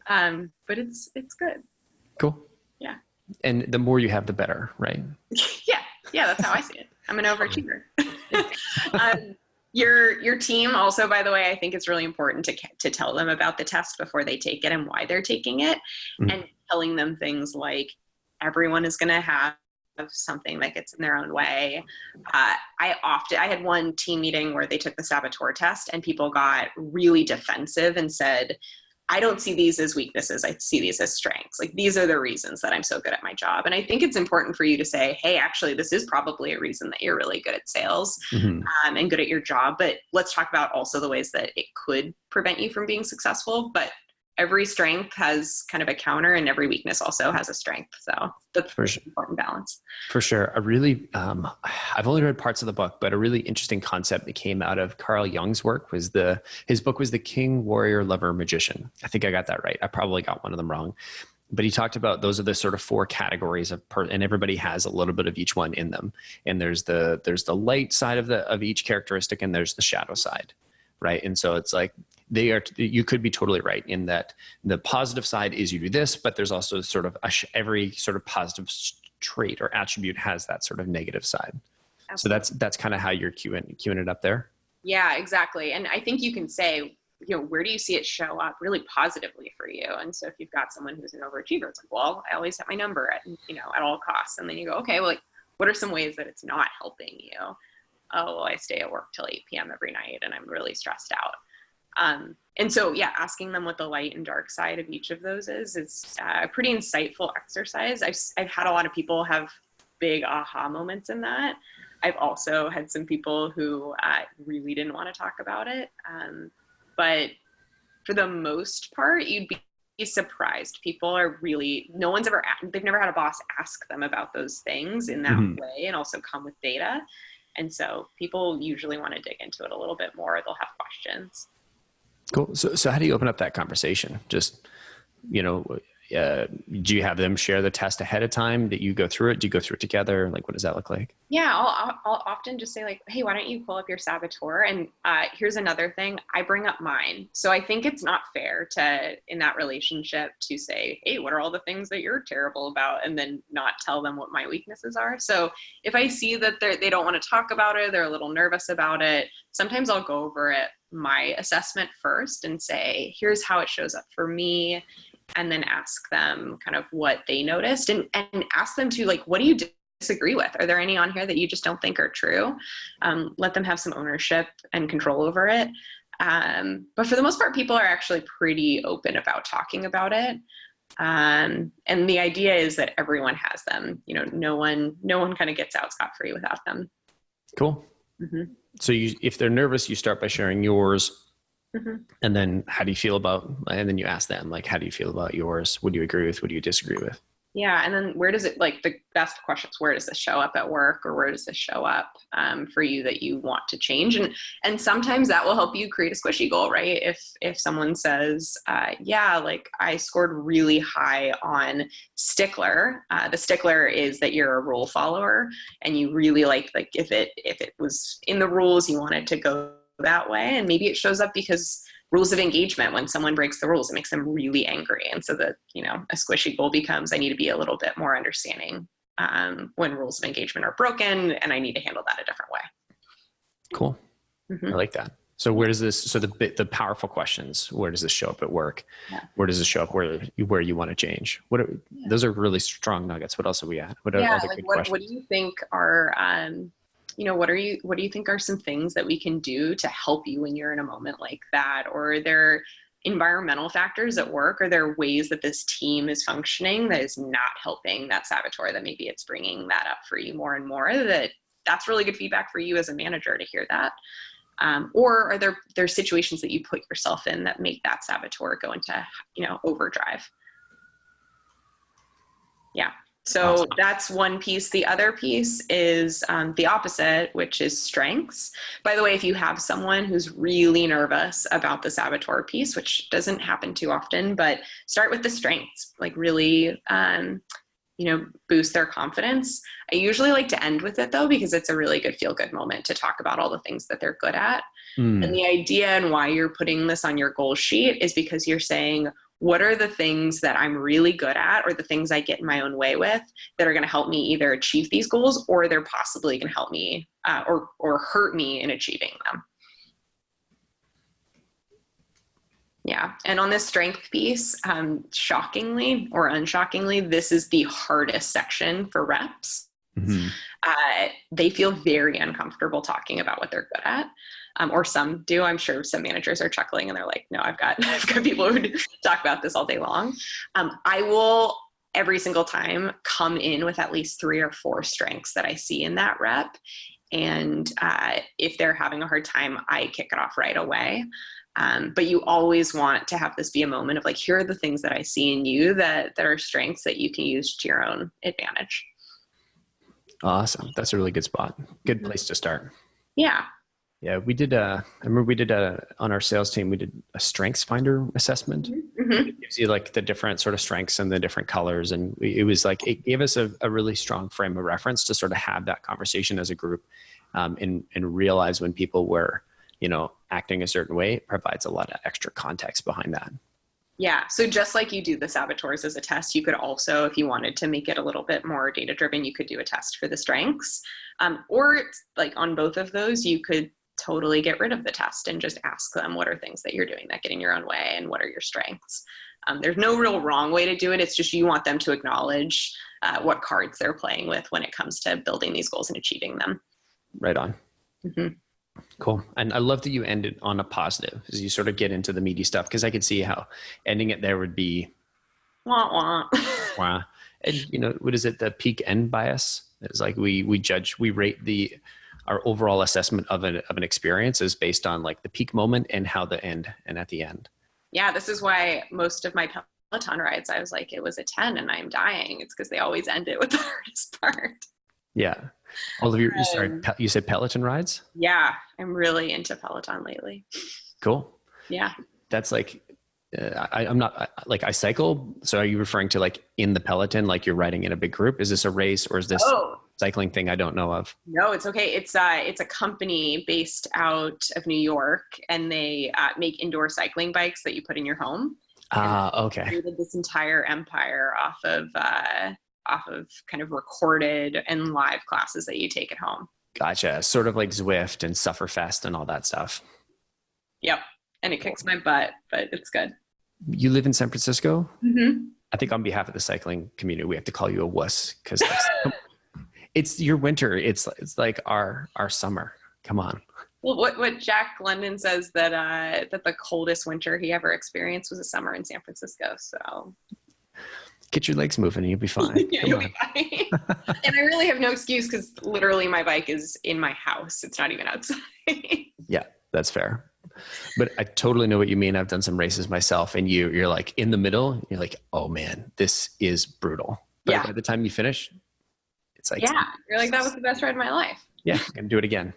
5. But it's good. Cool. Yeah. And the more you have, the better, right? Yeah, that's how I see it. I'm an overachiever. Your team also, by the way, I think it's really important to tell them about the test before they take it and why they're taking it, and telling them things like everyone is going to have something that gets in their own way. I had one team meeting where they took the Saboteur Test, and people got really defensive and said, I don't see these as weaknesses. I see these as strengths. Like, these are the reasons that I'm so good at my job. And I think it's important for you to say, hey, actually, this is probably a reason that you're really good at sales and good at your job. But let's talk about also the ways that it could prevent you from being successful. But every strength has kind of a counter, and every weakness also has a strength. So that's an important balance. For sure. A really, I've only read parts of the book, but a really interesting concept that came out of Carl Jung's work was his book was The King, Warrior, Lover, Magician. I think I got that right. I probably got one of them wrong. But he talked about those are the sort of 4 categories and everybody has a little bit of each one in them. And there's the light side of each characteristic, and there's the shadow side. Right. And so it's like, you could be totally right in that the positive side is you do this, but there's also sort of every sort of positive trait or attribute has that sort of negative side. Absolutely. So that's kind of how you're queuing it up there. Yeah, exactly. And I think you can say, where do you see it show up really positively for you? And so if you've got someone who's an overachiever, it's like, well, I always hit my number at all costs. And then you go, okay, well, like, what are some ways that it's not helping you? Oh, well, I stay at work till 8 p.m. every night and I'm really stressed out. And so, yeah, asking them what the light and dark side of each of those is a pretty insightful exercise. I've had a lot of people have big aha moments in that. I've also had some people who really didn't want to talk about it. But for the most part, you'd be surprised. People are really, they've never had a boss ask them about those things in that way and also come with data. And so people usually want to dig into it a little bit more. They'll have questions. Cool. So how do you open up that conversation? Just, do you have them share the test ahead of time? That you go through it? Do you go through it together? Like, what does that look like? Yeah, I'll often just say like, hey, why don't you pull up your saboteur? And here's another thing, I bring up mine. So I think it's not fair in that relationship to say, hey, what are all the things that you're terrible about? And then not tell them what my weaknesses are. So if I see that they don't want to talk about it, they're a little nervous about it, sometimes I'll go over it, my assessment first and say, here's how it shows up for me. And then ask them kind of what they noticed and ask them to like, what do you disagree with? Are there any on here that you just don't think are true? Let them have some ownership and control over it. But for the most part, people are actually pretty open about talking about it. And the idea is that everyone has them, no one kind of gets out scot-free without them. Cool. Mm-hmm. So if they're nervous, you start by sharing yours. Mm-hmm. And then and then you ask them, like, how do you feel about yours? What do you agree with? What do you disagree with? Yeah. And then where does it, like the best questions, where does this show up at work or where does this show up for you that you want to change? And sometimes that will help you create a squishy goal, right? If someone says, like I scored really high on stickler, the stickler is that you're a rule follower and you really like if it was in the rules, you want it to go that way. And maybe it shows up because rules of engagement, when someone breaks the rules, it makes them really angry. And so that, a squishy goal becomes, I need to be a little bit more understanding when rules of engagement are broken and I need to handle that a different way. Cool. Mm-hmm. I like that. So where does this, the powerful questions, where does this show up at work? Yeah. Where does this show up where you want to change? Those are really strong nuggets. What else have we had? What do you think are, what do you think are some things that we can do to help you when you're in a moment like that? Or are there environmental factors at work? Are there ways that this team is functioning that is not helping that saboteur, that maybe it's bringing that up for you more and more, that's really good feedback for you as a manager to hear that? Or are there situations that you put yourself in that make that saboteur go into, overdrive? Yeah. So awesome. That's one piece. The other piece is the opposite, which is strengths. By the way, if you have someone who's really nervous about the saboteur piece, which doesn't happen too often, but start with the strengths, like really, boost their confidence. I usually like to end with it though, because it's a really good feel-good moment to talk about all the things that they're good at. And the idea and why you're putting this on your goal sheet is because you're saying, what are the things that I'm really good at or the things I get in my own way with that are going to help me either achieve these goals or they're possibly going to help me or hurt me in achieving them. Yeah. And on this strength piece, shockingly or unshockingly, this is the hardest section for reps. Mm-hmm. They feel very uncomfortable talking about what they're good at. Or some do. I'm sure some managers are chuckling and they're like, no, I've got people who talk about this all day long. I will every single time come in with at least 3 or 4 strengths that I see in that rep. And if they're having a hard time, I kick it off right away. But you always want to have this be a moment of like, here are the things that I see in you that are strengths that you can use to your own advantage. Awesome. That's a really good spot. Good place to start. Yeah. Yeah, I remember we did on our sales team, we did a strengths finder assessment. Mm-hmm. It gives you like the different sort of strengths and the different colors. And it was like, it gave us a really strong frame of reference to sort of have that conversation as a group and realize when people were, acting a certain way. It provides a lot of extra context behind that. Yeah. So just like you do the saboteurs as a test, you could also, if you wanted to make it a little bit more data-driven, you could do a test for the strengths. Or like on both of those, you could totally get rid of the test and just ask them, what are things that you're doing that get in your own way and what are your strengths? There's no real wrong way to do it. It's just you want them to acknowledge what cards they're playing with when it comes to building these goals and achieving them. Right on. Mm-hmm. Cool. And I love that you ended on a positive as you sort of get into the meaty stuff, because I could see how ending it there would be Wah, wah. wow. And what is it? The peak end bias. It's like we rate our overall assessment of an experience is based on like the peak moment and how the end and at the end. Yeah, this is why most of my Peloton rides, I was like, it was a 10 and I'm dying. It's because they always end it with the hardest part. Yeah. All of your, sorry, you said Peloton rides? Yeah, I'm really into Peloton lately. Cool. Yeah. That's like, I'm not like I cycle. So are you referring to like in the Peloton, like you're riding in a big group? Is this a race or is this cycling thing I don't know of? No, it's okay. It's a company based out of New York, and they make indoor cycling bikes that you put in your home. Okay. Created this entire empire off of kind of recorded and live classes that you take at home. Gotcha. Sort of like Zwift and Sufferfest and all that stuff. Yep. And it kicks my butt, but it's good. You live in San Francisco? Mm-hmm. I think on behalf of the cycling community, we have to call you a wuss because it's your winter. It's like our summer. Come on. Well, what Jack London says that the coldest winter he ever experienced was a summer in San Francisco. So get your legs moving and you'll be fine. Yeah, you'll be fine. And I really have no excuse because literally my bike is in my house. It's not even outside. Yeah, that's fair. But I totally know what you mean. I've done some races myself, and you're like in the middle. You're like, oh man, this is brutal. But by the time you finish, it's like, yeah, you're like, that was the best ride of my life. Yeah, I'm gonna do it again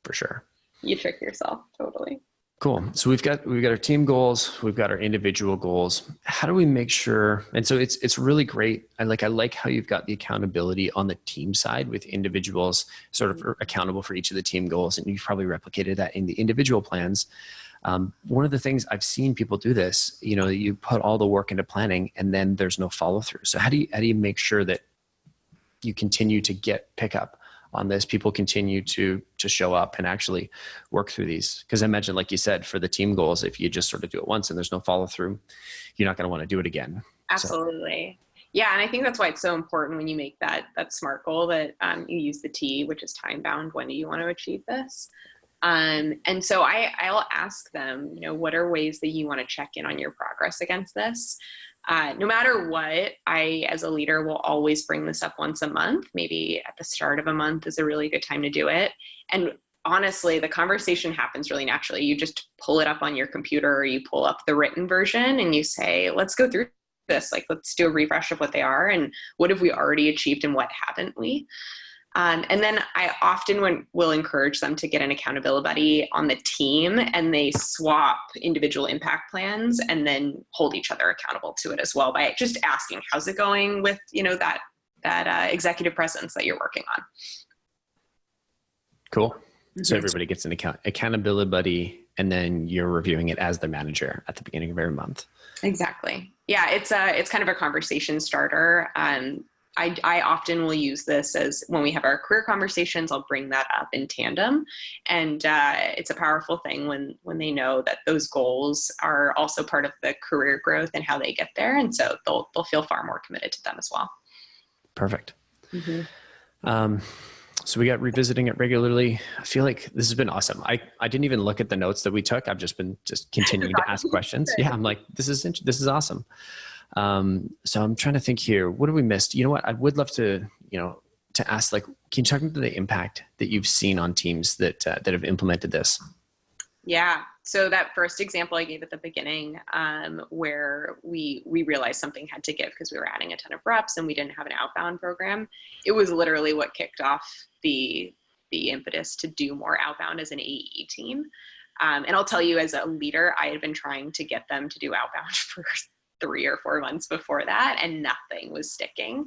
for sure. You trick yourself, totally. Cool. So we've got our team goals, we've got our individual goals. How do we make sure? And so it's really great. I like how you've got the accountability on the team side with individuals sort of accountable for each of the team goals, and you've probably replicated that in the individual plans. One of the things I've seen people do this, you put all the work into planning and then there's no follow through. So how do you make sure that you continue to get pickup on this, people continue to show up and actually work through these? Because I imagine, like you said, for the team goals, if you just sort of do it once and there's no follow through, you're not going to want to do it again. Absolutely. So. Yeah. And I think that's why it's so important when you make that SMART goal that you use the T, which is time bound. When do you want to achieve this? And so I'll ask them, what are ways that you want to check in on your progress against this? No matter what, I, as a leader, will always bring this up once a month. Maybe at the start of a month is a really good time to do it. And honestly, the conversation happens really naturally. You just pull it up on your computer, or you pull up the written version and you say, let's go through this. Like, let's do a refresh of what they are and what have we already achieved and what haven't we? And then I often will encourage them to get an accountability buddy on the team, and they swap individual impact plans and then hold each other accountable to it as well by just asking, how's it going with, that executive presence that you're working on. Cool. Mm-hmm. So everybody gets an accountability buddy, and then you're reviewing it as the manager at the beginning of every month. Exactly. Yeah. It's kind of a conversation starter. I often will use this as when we have our career conversations, I'll bring that up in tandem. And it's a powerful thing when they know that those goals are also part of the career growth and how they get there. And so they'll feel far more committed to them as well. Perfect. Mm-hmm. So we got revisiting it regularly. I feel like this has been awesome. I didn't even look at the notes that we took. I've just been continuing to ask questions. Yeah, I'm like, this is awesome. So I'm trying to think here. What have we missed? You know what? I would love to, to ask, like, can you talk about the impact that you've seen on teams that have implemented this? Yeah. So that first example I gave at the beginning, where we realized something had to give because we were adding a ton of reps and we didn't have an outbound program. It was literally what kicked off the impetus to do more outbound as an AE team. And I'll tell you, as a leader, I had been trying to get them to do outbound for 3 or 4 months before that, and nothing was sticking.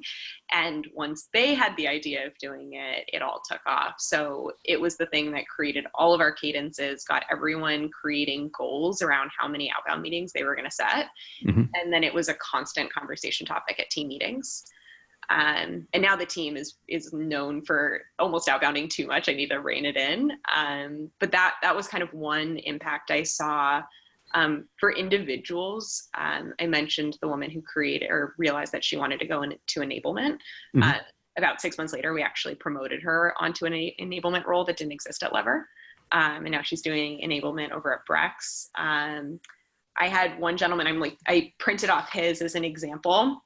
And once they had the idea of doing it, it all took off. So it was the thing that created all of our cadences, got everyone creating goals around how many outbound meetings they were going to set. Mm-hmm. And then it was a constant conversation topic at team meetings. And now the team is known for almost outbounding too much. I need to rein it in. But that was kind of one impact I saw. For individuals, I mentioned the woman who created or realized that she wanted to go into enablement. Mm-hmm. About 6 months later, we actually promoted her onto an enablement role that didn't exist at Lever. And now she's doing enablement over at Brex. I had one gentleman, I printed off his as an example.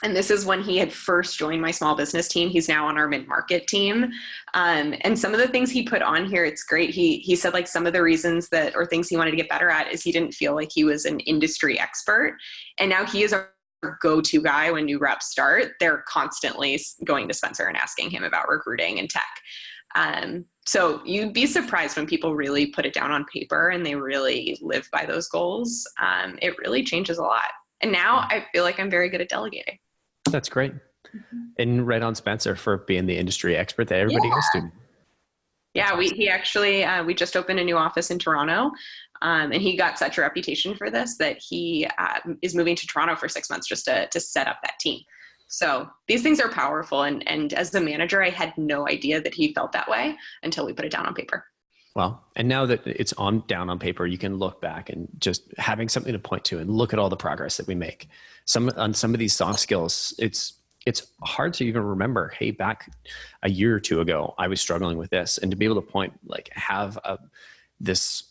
And this is when he had first joined my small business team. He's now on our mid-market team. And some of the things he put on here, it's great. He said like some of the reasons or things he wanted to get better at is he didn't feel like he was an industry expert. And now he is our go-to guy when new reps start. They're constantly going to Spencer and asking him about recruiting and tech. So you'd be surprised when people really put it down on paper and they really live by those goals. It really changes a lot. And now I feel like I'm very good at delegating. That's great. Mm-hmm. And right on Spencer for being the industry expert that everybody goes to. Yeah, awesome. We just opened a new office in Toronto, and he got such a reputation for this that he is moving to Toronto for 6 months just to set up that team. So these things are powerful. And as the manager, I had no idea that he felt that way until we put it down on paper. Well, and now that it's down on paper, you can look back and just having something to point to and look at all the progress that we make. On some of these soft skills, it's hard to even remember, hey, back a year or two ago, I was struggling with this. And to be able to point, like have this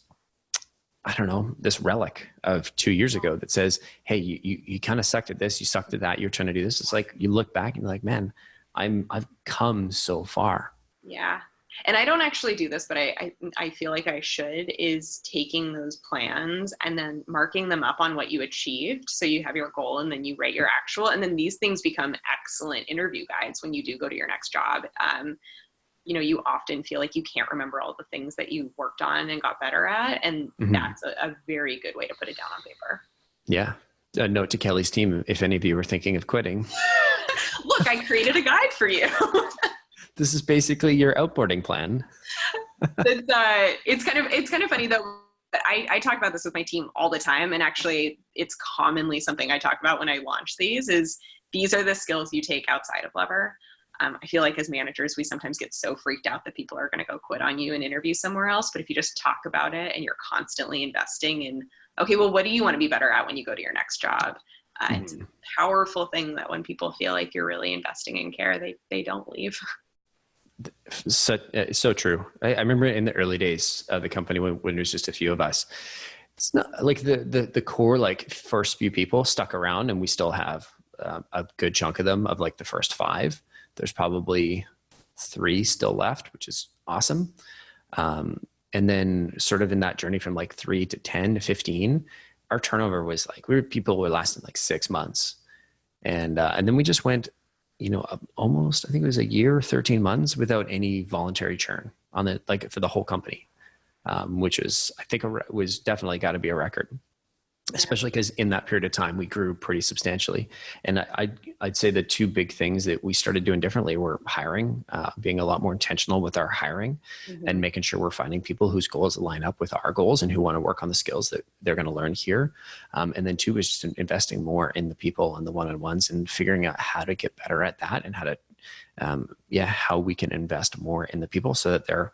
relic of 2 years ago that says, hey, you kind of sucked at this, you sucked at that, you're trying to do this. It's like, you look back and you're like, man, I've come so far. Yeah. And I don't actually do this, but I feel like I should, is taking those plans and then marking them up on what you achieved. So you have your goal and then you rate your actual, and then these things become excellent interview guides when you do go to your next job. You often feel like you can't remember all the things that you worked on and got better at. And that's a very good way to put it down on paper. Yeah. A note to Kelly's team, if any of you were thinking of quitting. Look, I created a guide for you. This is basically your outboarding plan. It's kind of funny though. I talk about this with my team all the time. And actually it's commonly something I talk about when I launch these are the skills you take outside of Lever. I feel like as managers, we sometimes get so freaked out that people are going to go quit on you and interview somewhere else. But if you just talk about it and you're constantly investing in, okay, well, what do you want to be better at when you go to your next job? It's a powerful thing that when people feel like you're really investing in care, they don't leave. So true. I remember in the early days of the company when there was just a few of us, it's not like the core, like first few people stuck around, and we still have a good chunk of them of like the first 5. There's probably 3 still left, which is awesome. And then sort of in that journey from like 3 to 10 to 15, our turnover was like, people were lasting like 6 months. And then we just went, almost, I think it was a year, 13 months without any voluntary churn for the whole company, which was, I think was definitely got to be a record, especially because in that period of time we grew pretty substantially. And I'd say the 2 big things that we started doing differently were hiring, being a lot more intentional with our hiring and making sure we're finding people whose goals line up with our goals and who want to work on the skills that they're going to learn here. And then 2 is just investing more in the people and the one-on-ones and figuring out how to get better at that and how to, how we can invest more in the people so that they're,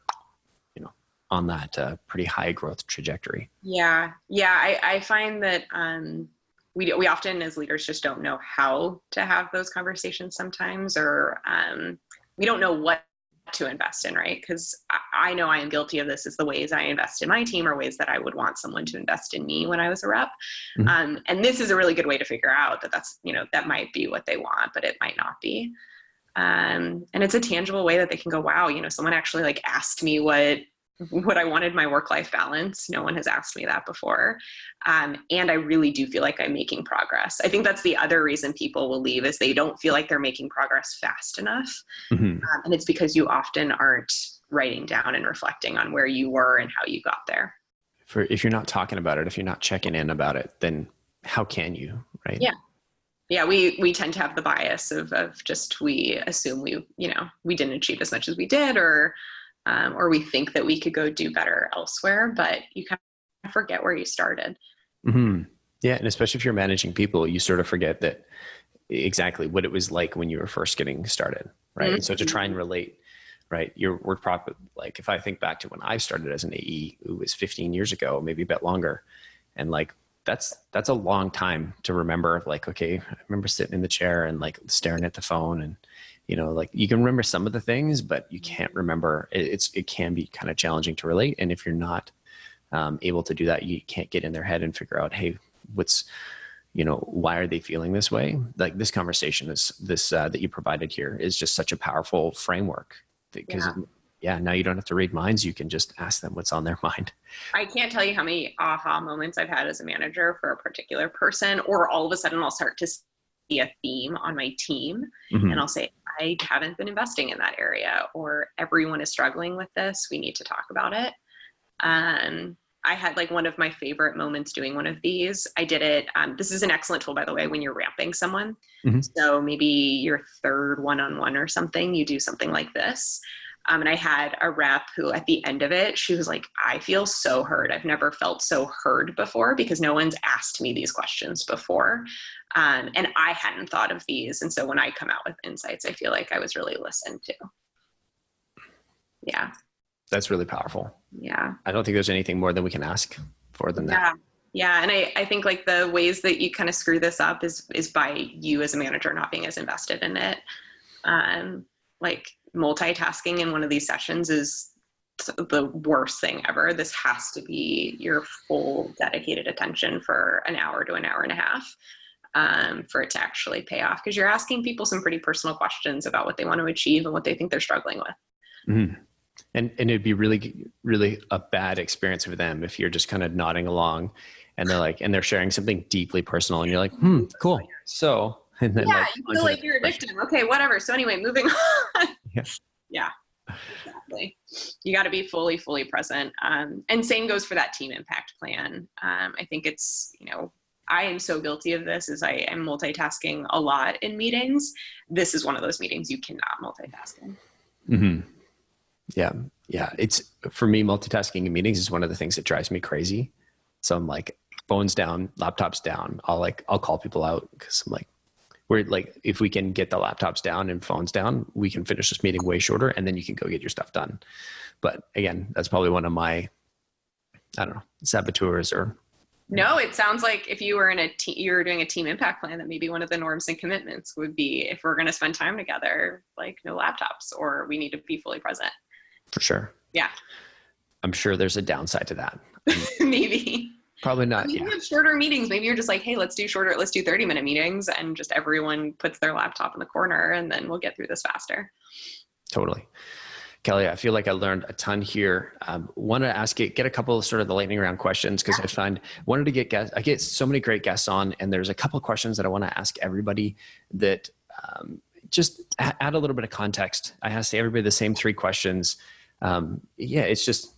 on that pretty high growth trajectory. Yeah. I find that we often as leaders just don't know how to have those conversations sometimes, or we don't know what to invest in, right? Because I know I am guilty of this, is the ways I invest in my team are ways that I would want someone to invest in me when I was a rep. And this is a really good way to figure out that's, that might be what they want, but it might not be. And it's a tangible way that they can go, wow, someone actually like asked me what I wanted my work-life balance. No one has asked me that before. And I really do feel like I'm making progress. I think that's the other reason people will leave, is they don't feel like they're making progress fast enough. And it's because you often aren't writing down and reflecting on where you were and how you got there. If you're not talking about it, if you're not checking in about it, then how can you, right? Yeah. We tend to have the bias of just, we assume we didn't achieve as much as we did, or we think that we could go do better elsewhere, but you kind of forget where you started. Yeah. And especially if you're managing people, you sort of forget that exactly what it was like when you were first getting started. Right. And so to try and relate, right, we're probably like, if I think back to when I started as an AE, it was 15 years ago, maybe a bit longer. And like, that's a long time to remember, like, okay, I remember sitting in the chair and like staring at the phone and, like you can remember some of the things, but you can't remember. It can be kind of challenging to relate. And if you're not able to do that, you can't get in their head and figure out, hey, why are they feeling this way? Like this conversation is that you provided here is just such a powerful framework because now you don't have to read minds. You can just ask them what's on their mind. I can't tell you how many aha moments I've had as a manager for a particular person, or all of a sudden I'll start to see a theme on my team and I'll say, I haven't been investing in that area, or everyone is struggling with this. We need to talk about it. I had like one of my favorite moments doing one of these. I did it. This is an excellent tool, by the way, when you're ramping someone. So maybe your third one-on-one or something, you do something like this. And I had a rep who at the end of it, she was like, I feel so heard. I've never felt so heard before because no one's asked me these questions before. And I hadn't thought of these. And so when I come out with insights, I feel like I was really listened to. Yeah. That's really powerful. Yeah. I don't think there's anything more than we can ask for than that. Yeah. And I think like the ways that you kind of screw this up is by you as a manager not being as invested in it. Like multitasking in one of these sessions is the worst thing ever. This has to be your full dedicated attention for an hour to an hour and a half for it to actually pay off, because you're asking people some pretty personal questions about what they want to achieve and what they think they're struggling with. And it'd be really, really a bad experience for them if you're just kind of nodding along and they're sharing something deeply personal and you're like, cool. So, and then you feel like you're a victim. Okay, whatever. So anyway, moving on. Yeah, exactly. You got to be fully present. And same goes for that team impact plan. I think it's, I am so guilty of this as I am multitasking a lot in meetings. This is one of those meetings you cannot multitask in. Yeah. It's for me, multitasking in meetings is one of the things that drives me crazy. So I'm like, phones down, laptops down. I'll call people out because I'm like, we're like, if we can get the laptops down and phones down, we can finish this meeting way shorter and then you can go get your stuff done. But again, that's probably one of my, I don't know, saboteurs or. No, it sounds like if you were you were doing a team impact plan, that maybe one of the norms and commitments would be, if we're going to spend time together, like no laptops, or we need to be fully present. For sure. Yeah. I'm sure there's a downside to that. Maybe. Probably not. You have shorter meetings. Maybe you're just like, hey, let's do 30-minute meetings, and just everyone puts their laptop in the corner and then we'll get through this faster. Totally. Kelly, I feel like I learned a ton here. Want to get a couple of sort of the lightning round questions, because wanted to get guests. I get so many great guests on, and there's a couple of questions that I want to ask everybody that just add a little bit of context. I ask everybody the same 3 questions. It's just,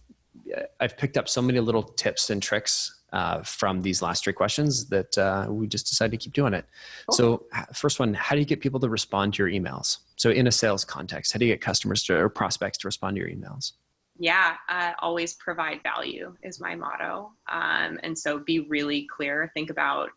I've picked up so many little tips and tricks from these last 3 questions that we just decided to keep doing it. Cool. So first one, how do you get people to respond to your emails? So in a sales context, how do you get customers or prospects to respond to your emails? Yeah, always provide value is my motto. And so be really clear, think about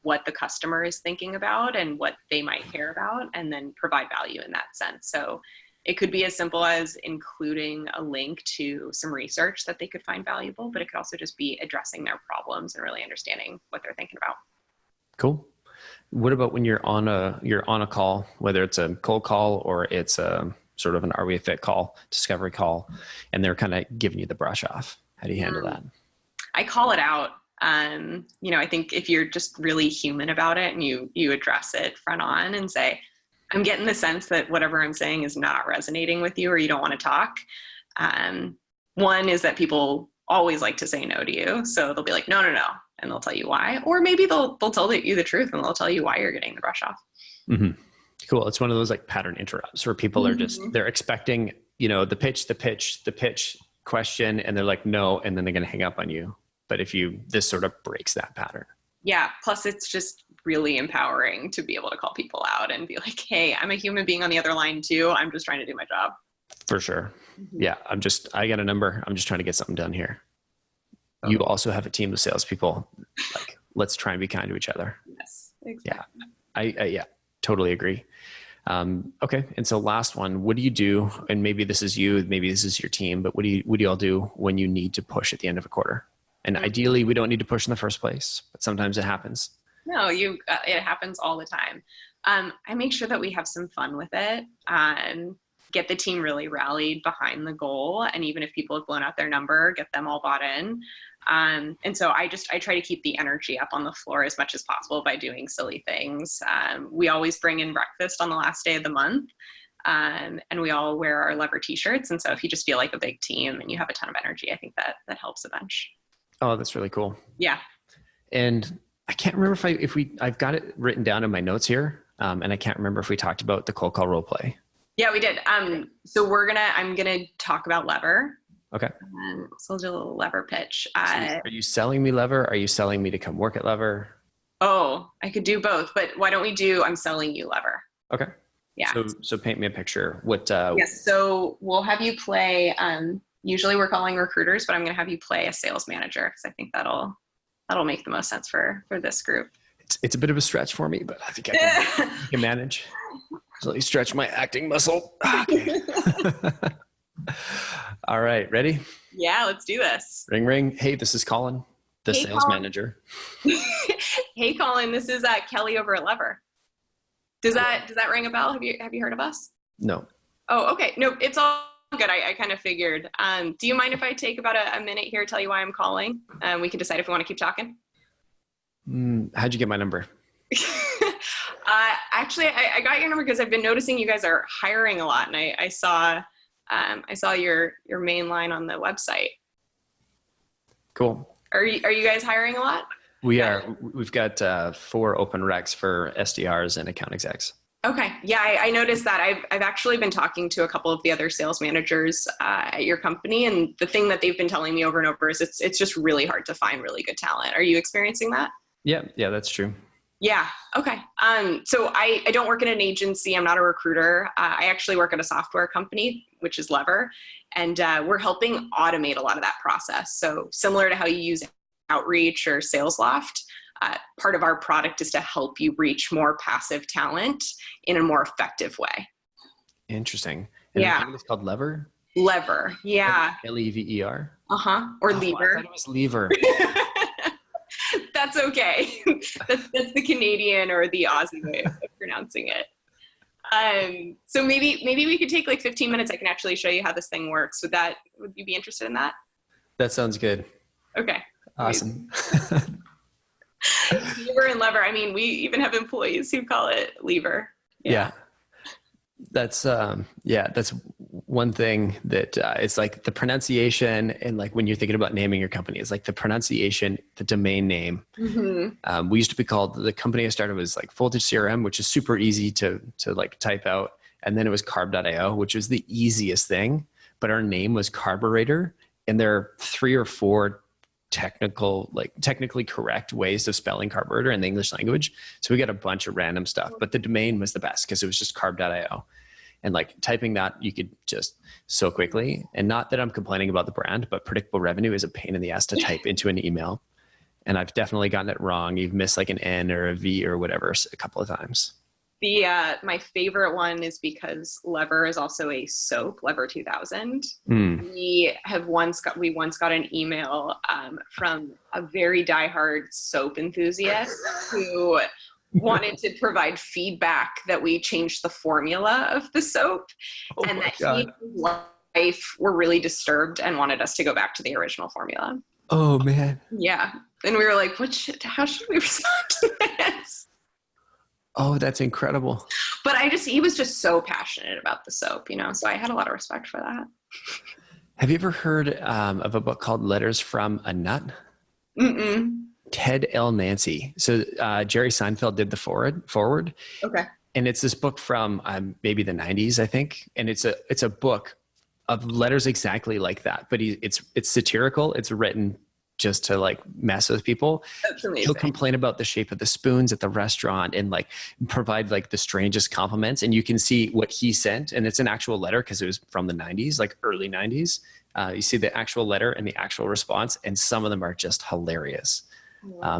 what the customer is thinking about and what they might care about, and then provide value in that sense. So it could be as simple as including a link to some research that they could find valuable, but it could also just be addressing their problems and really understanding what they're thinking about. Cool. What about when you're on a call, whether it's a cold call or it's a sort of an Are We a Fit call, discovery call, and they're kind of giving you the brush off? How do you handle that? I call it out. I think if you're just really human about it and you address it front on and say, I'm getting the sense that whatever I'm saying is not resonating with you, or you don't want to talk. One is that people always like to say no to you. So they'll be like, no. And they'll tell you why. Or maybe they'll tell you the truth and they'll tell you why you're getting the brush off. Mm-hmm. Cool. It's one of those like pattern interrupts where people are just, they're expecting, the pitch question, and they're like, no, and then they're going to hang up on you. But this sort of breaks that pattern. Yeah. Plus it's just really empowering to be able to call people out and be like, hey, I'm a human being on the other line too. I'm just trying to do my job. For sure. Mm-hmm. Yeah. I got a number. I'm just trying to get something done here. Okay. You also have a team of salespeople. Like, let's try and be kind to each other. Yes. Exactly. Yeah. I totally agree. Okay. And so last one, what do you do? And maybe this is you, maybe this is your team, but what do you all do when you need to push at the end of a quarter? And ideally we don't need to push in the first place, but sometimes it happens. No, it happens all the time. I make sure that we have some fun with it, get the team really rallied behind the goal. And even if people have blown out their number, get them all bought in. And so I try to keep the energy up on the floor as much as possible by doing silly things. We always bring in breakfast on the last day of the month. And we all wear our Lever t-shirts. And so if you just feel like a big team and you have a ton of energy, I think that helps a bunch. Oh, that's really cool. Yeah. And I can't remember I've got it written down in my notes here. And I can't remember if we talked about the cold call role play. Yeah, we did. So I'm going to talk about Lever. Okay. So I'll do a little Lever pitch. Are you selling me Lever? Are you selling me to come work at Lever? Oh, I could do both, but why don't we do, I'm selling you Lever. Okay. Yeah. So paint me a picture. Yes. So we'll have you play, usually we're calling recruiters, but I'm going to have you play a sales manager because I think that'll make the most sense for this group. It's a bit of a stretch for me, but I think I can manage. So let me stretch my acting muscle. Okay. All right. Ready? Yeah, let's do this. Ring, ring. Hey, this is Collin, the sales manager. Hey, Collin, this is Kelly over at Lever. Does that ring a bell? Have you heard of us? No. Oh, okay. No, it's all good. I kind of figured. Do you mind if I take about a minute here, tell you why I'm calling? We can decide if we want to keep talking. How'd you get my number? Actually, I got your number because I've been noticing you guys are hiring a lot, and I saw your main line on the website. Cool. Are you guys hiring a lot? We are. We've got 4 open recs for SDRs and account execs. Okay. Yeah, I noticed that. I've actually been talking to a couple of the other sales managers at your company, and the thing that they've been telling me over and over is it's just really hard to find really good talent. Are you experiencing that? Yeah, that's true. Yeah. Okay. So I don't work in an agency. I'm not a recruiter. I actually work at a software company, which is Lever, and we're helping automate a lot of that process. So similar to how you use Outreach or SalesLoft, part of our product is to help you reach more passive talent in a more effective way. Interesting. And yeah. It's called Lever? Lever. Yeah. Lever. Or Lever. I thought it was Lever. That's okay. That's the Canadian or the Aussie way of pronouncing it. So maybe we could take like 15 minutes. I can actually show you how this thing works. Would you be interested in that? That sounds good. Okay. Awesome. Lever and Lever. I mean, we even have employees who call it Lever. Yeah. That's one thing that it's like the pronunciation, and like when you're thinking about naming your company, it's like the pronunciation, the domain name. Mm-hmm. We used to be called, the company I started was like Voltage CRM, which is super easy to like type out. And then it was carb.io, which was the easiest thing, but our name was Carburetor, and there are 3 or 4 technically correct ways of spelling carburetor in the English language. So we got a bunch of random stuff, but the domain was the best because it was just carb.io. And like typing that, you could just so quickly. And not that I'm complaining about the brand, but predictable revenue is a pain in the ass to type into an email. And I've definitely gotten it wrong. You've missed like an N or a V or whatever a couple of times. My favorite one is because Lever is also a soap, Lever 2000. We once got an email from a very diehard soap enthusiast who wanted to provide feedback that we changed the formula of the soap, and that he and his wife were really disturbed and wanted us to go back to the original formula. Oh man. Yeah. And we were like, how should we respond to this? Oh, that's incredible. But he was just so passionate about the soap, so I had a lot of respect for that. Have you ever heard of a book called Letters from a Nut? Mm-mm. Ted L. Nancy. So Jerry Seinfeld did the forward. Okay. And it's this book from maybe the 90s, I think. And it's a book of letters exactly like that. But it's satirical. It's written just to like mess with people. That's amazing. He'll complain about the shape of the spoons at the restaurant and like provide like the strangest compliments. And you can see what he sent. And it's an actual letter because it was from the 90s, like early 90s. You see the actual letter and the actual response. And some of them are just hilarious.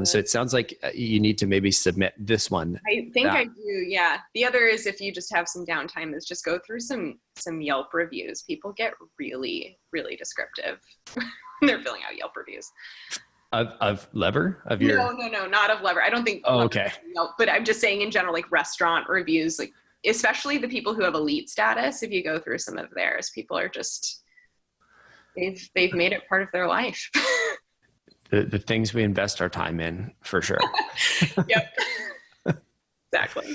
So it sounds like you need to maybe submit this one. I think I do. Yeah. The other is, if you just have some downtime, is just go through some Yelp reviews. People get really, really descriptive when they're filling out Yelp reviews. Of Lever of your. No, not of Lever. I don't think. Oh, Lever, okay. no, but I'm just saying in general, like restaurant reviews, like especially the people who have elite status. If you go through some of theirs, people are just they've made it part of their life. The things we invest our time in, for sure. Yep. Exactly.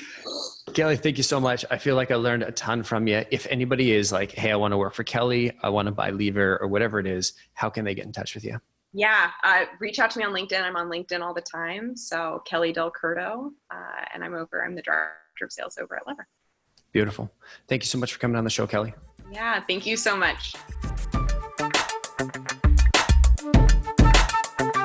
Kelly, thank you so much. I feel like I learned a ton from you. If anybody is like, hey, I want to work for Kelly, I want to buy Lever or whatever it is, how can they get in touch with you? Yeah. Reach out to me on LinkedIn. I'm on LinkedIn all the time. So Kelly Del Curto, and I'm the director of sales over at Lever. Beautiful. Thank you so much for coming on the show, Kelly. Yeah. Thank you so much.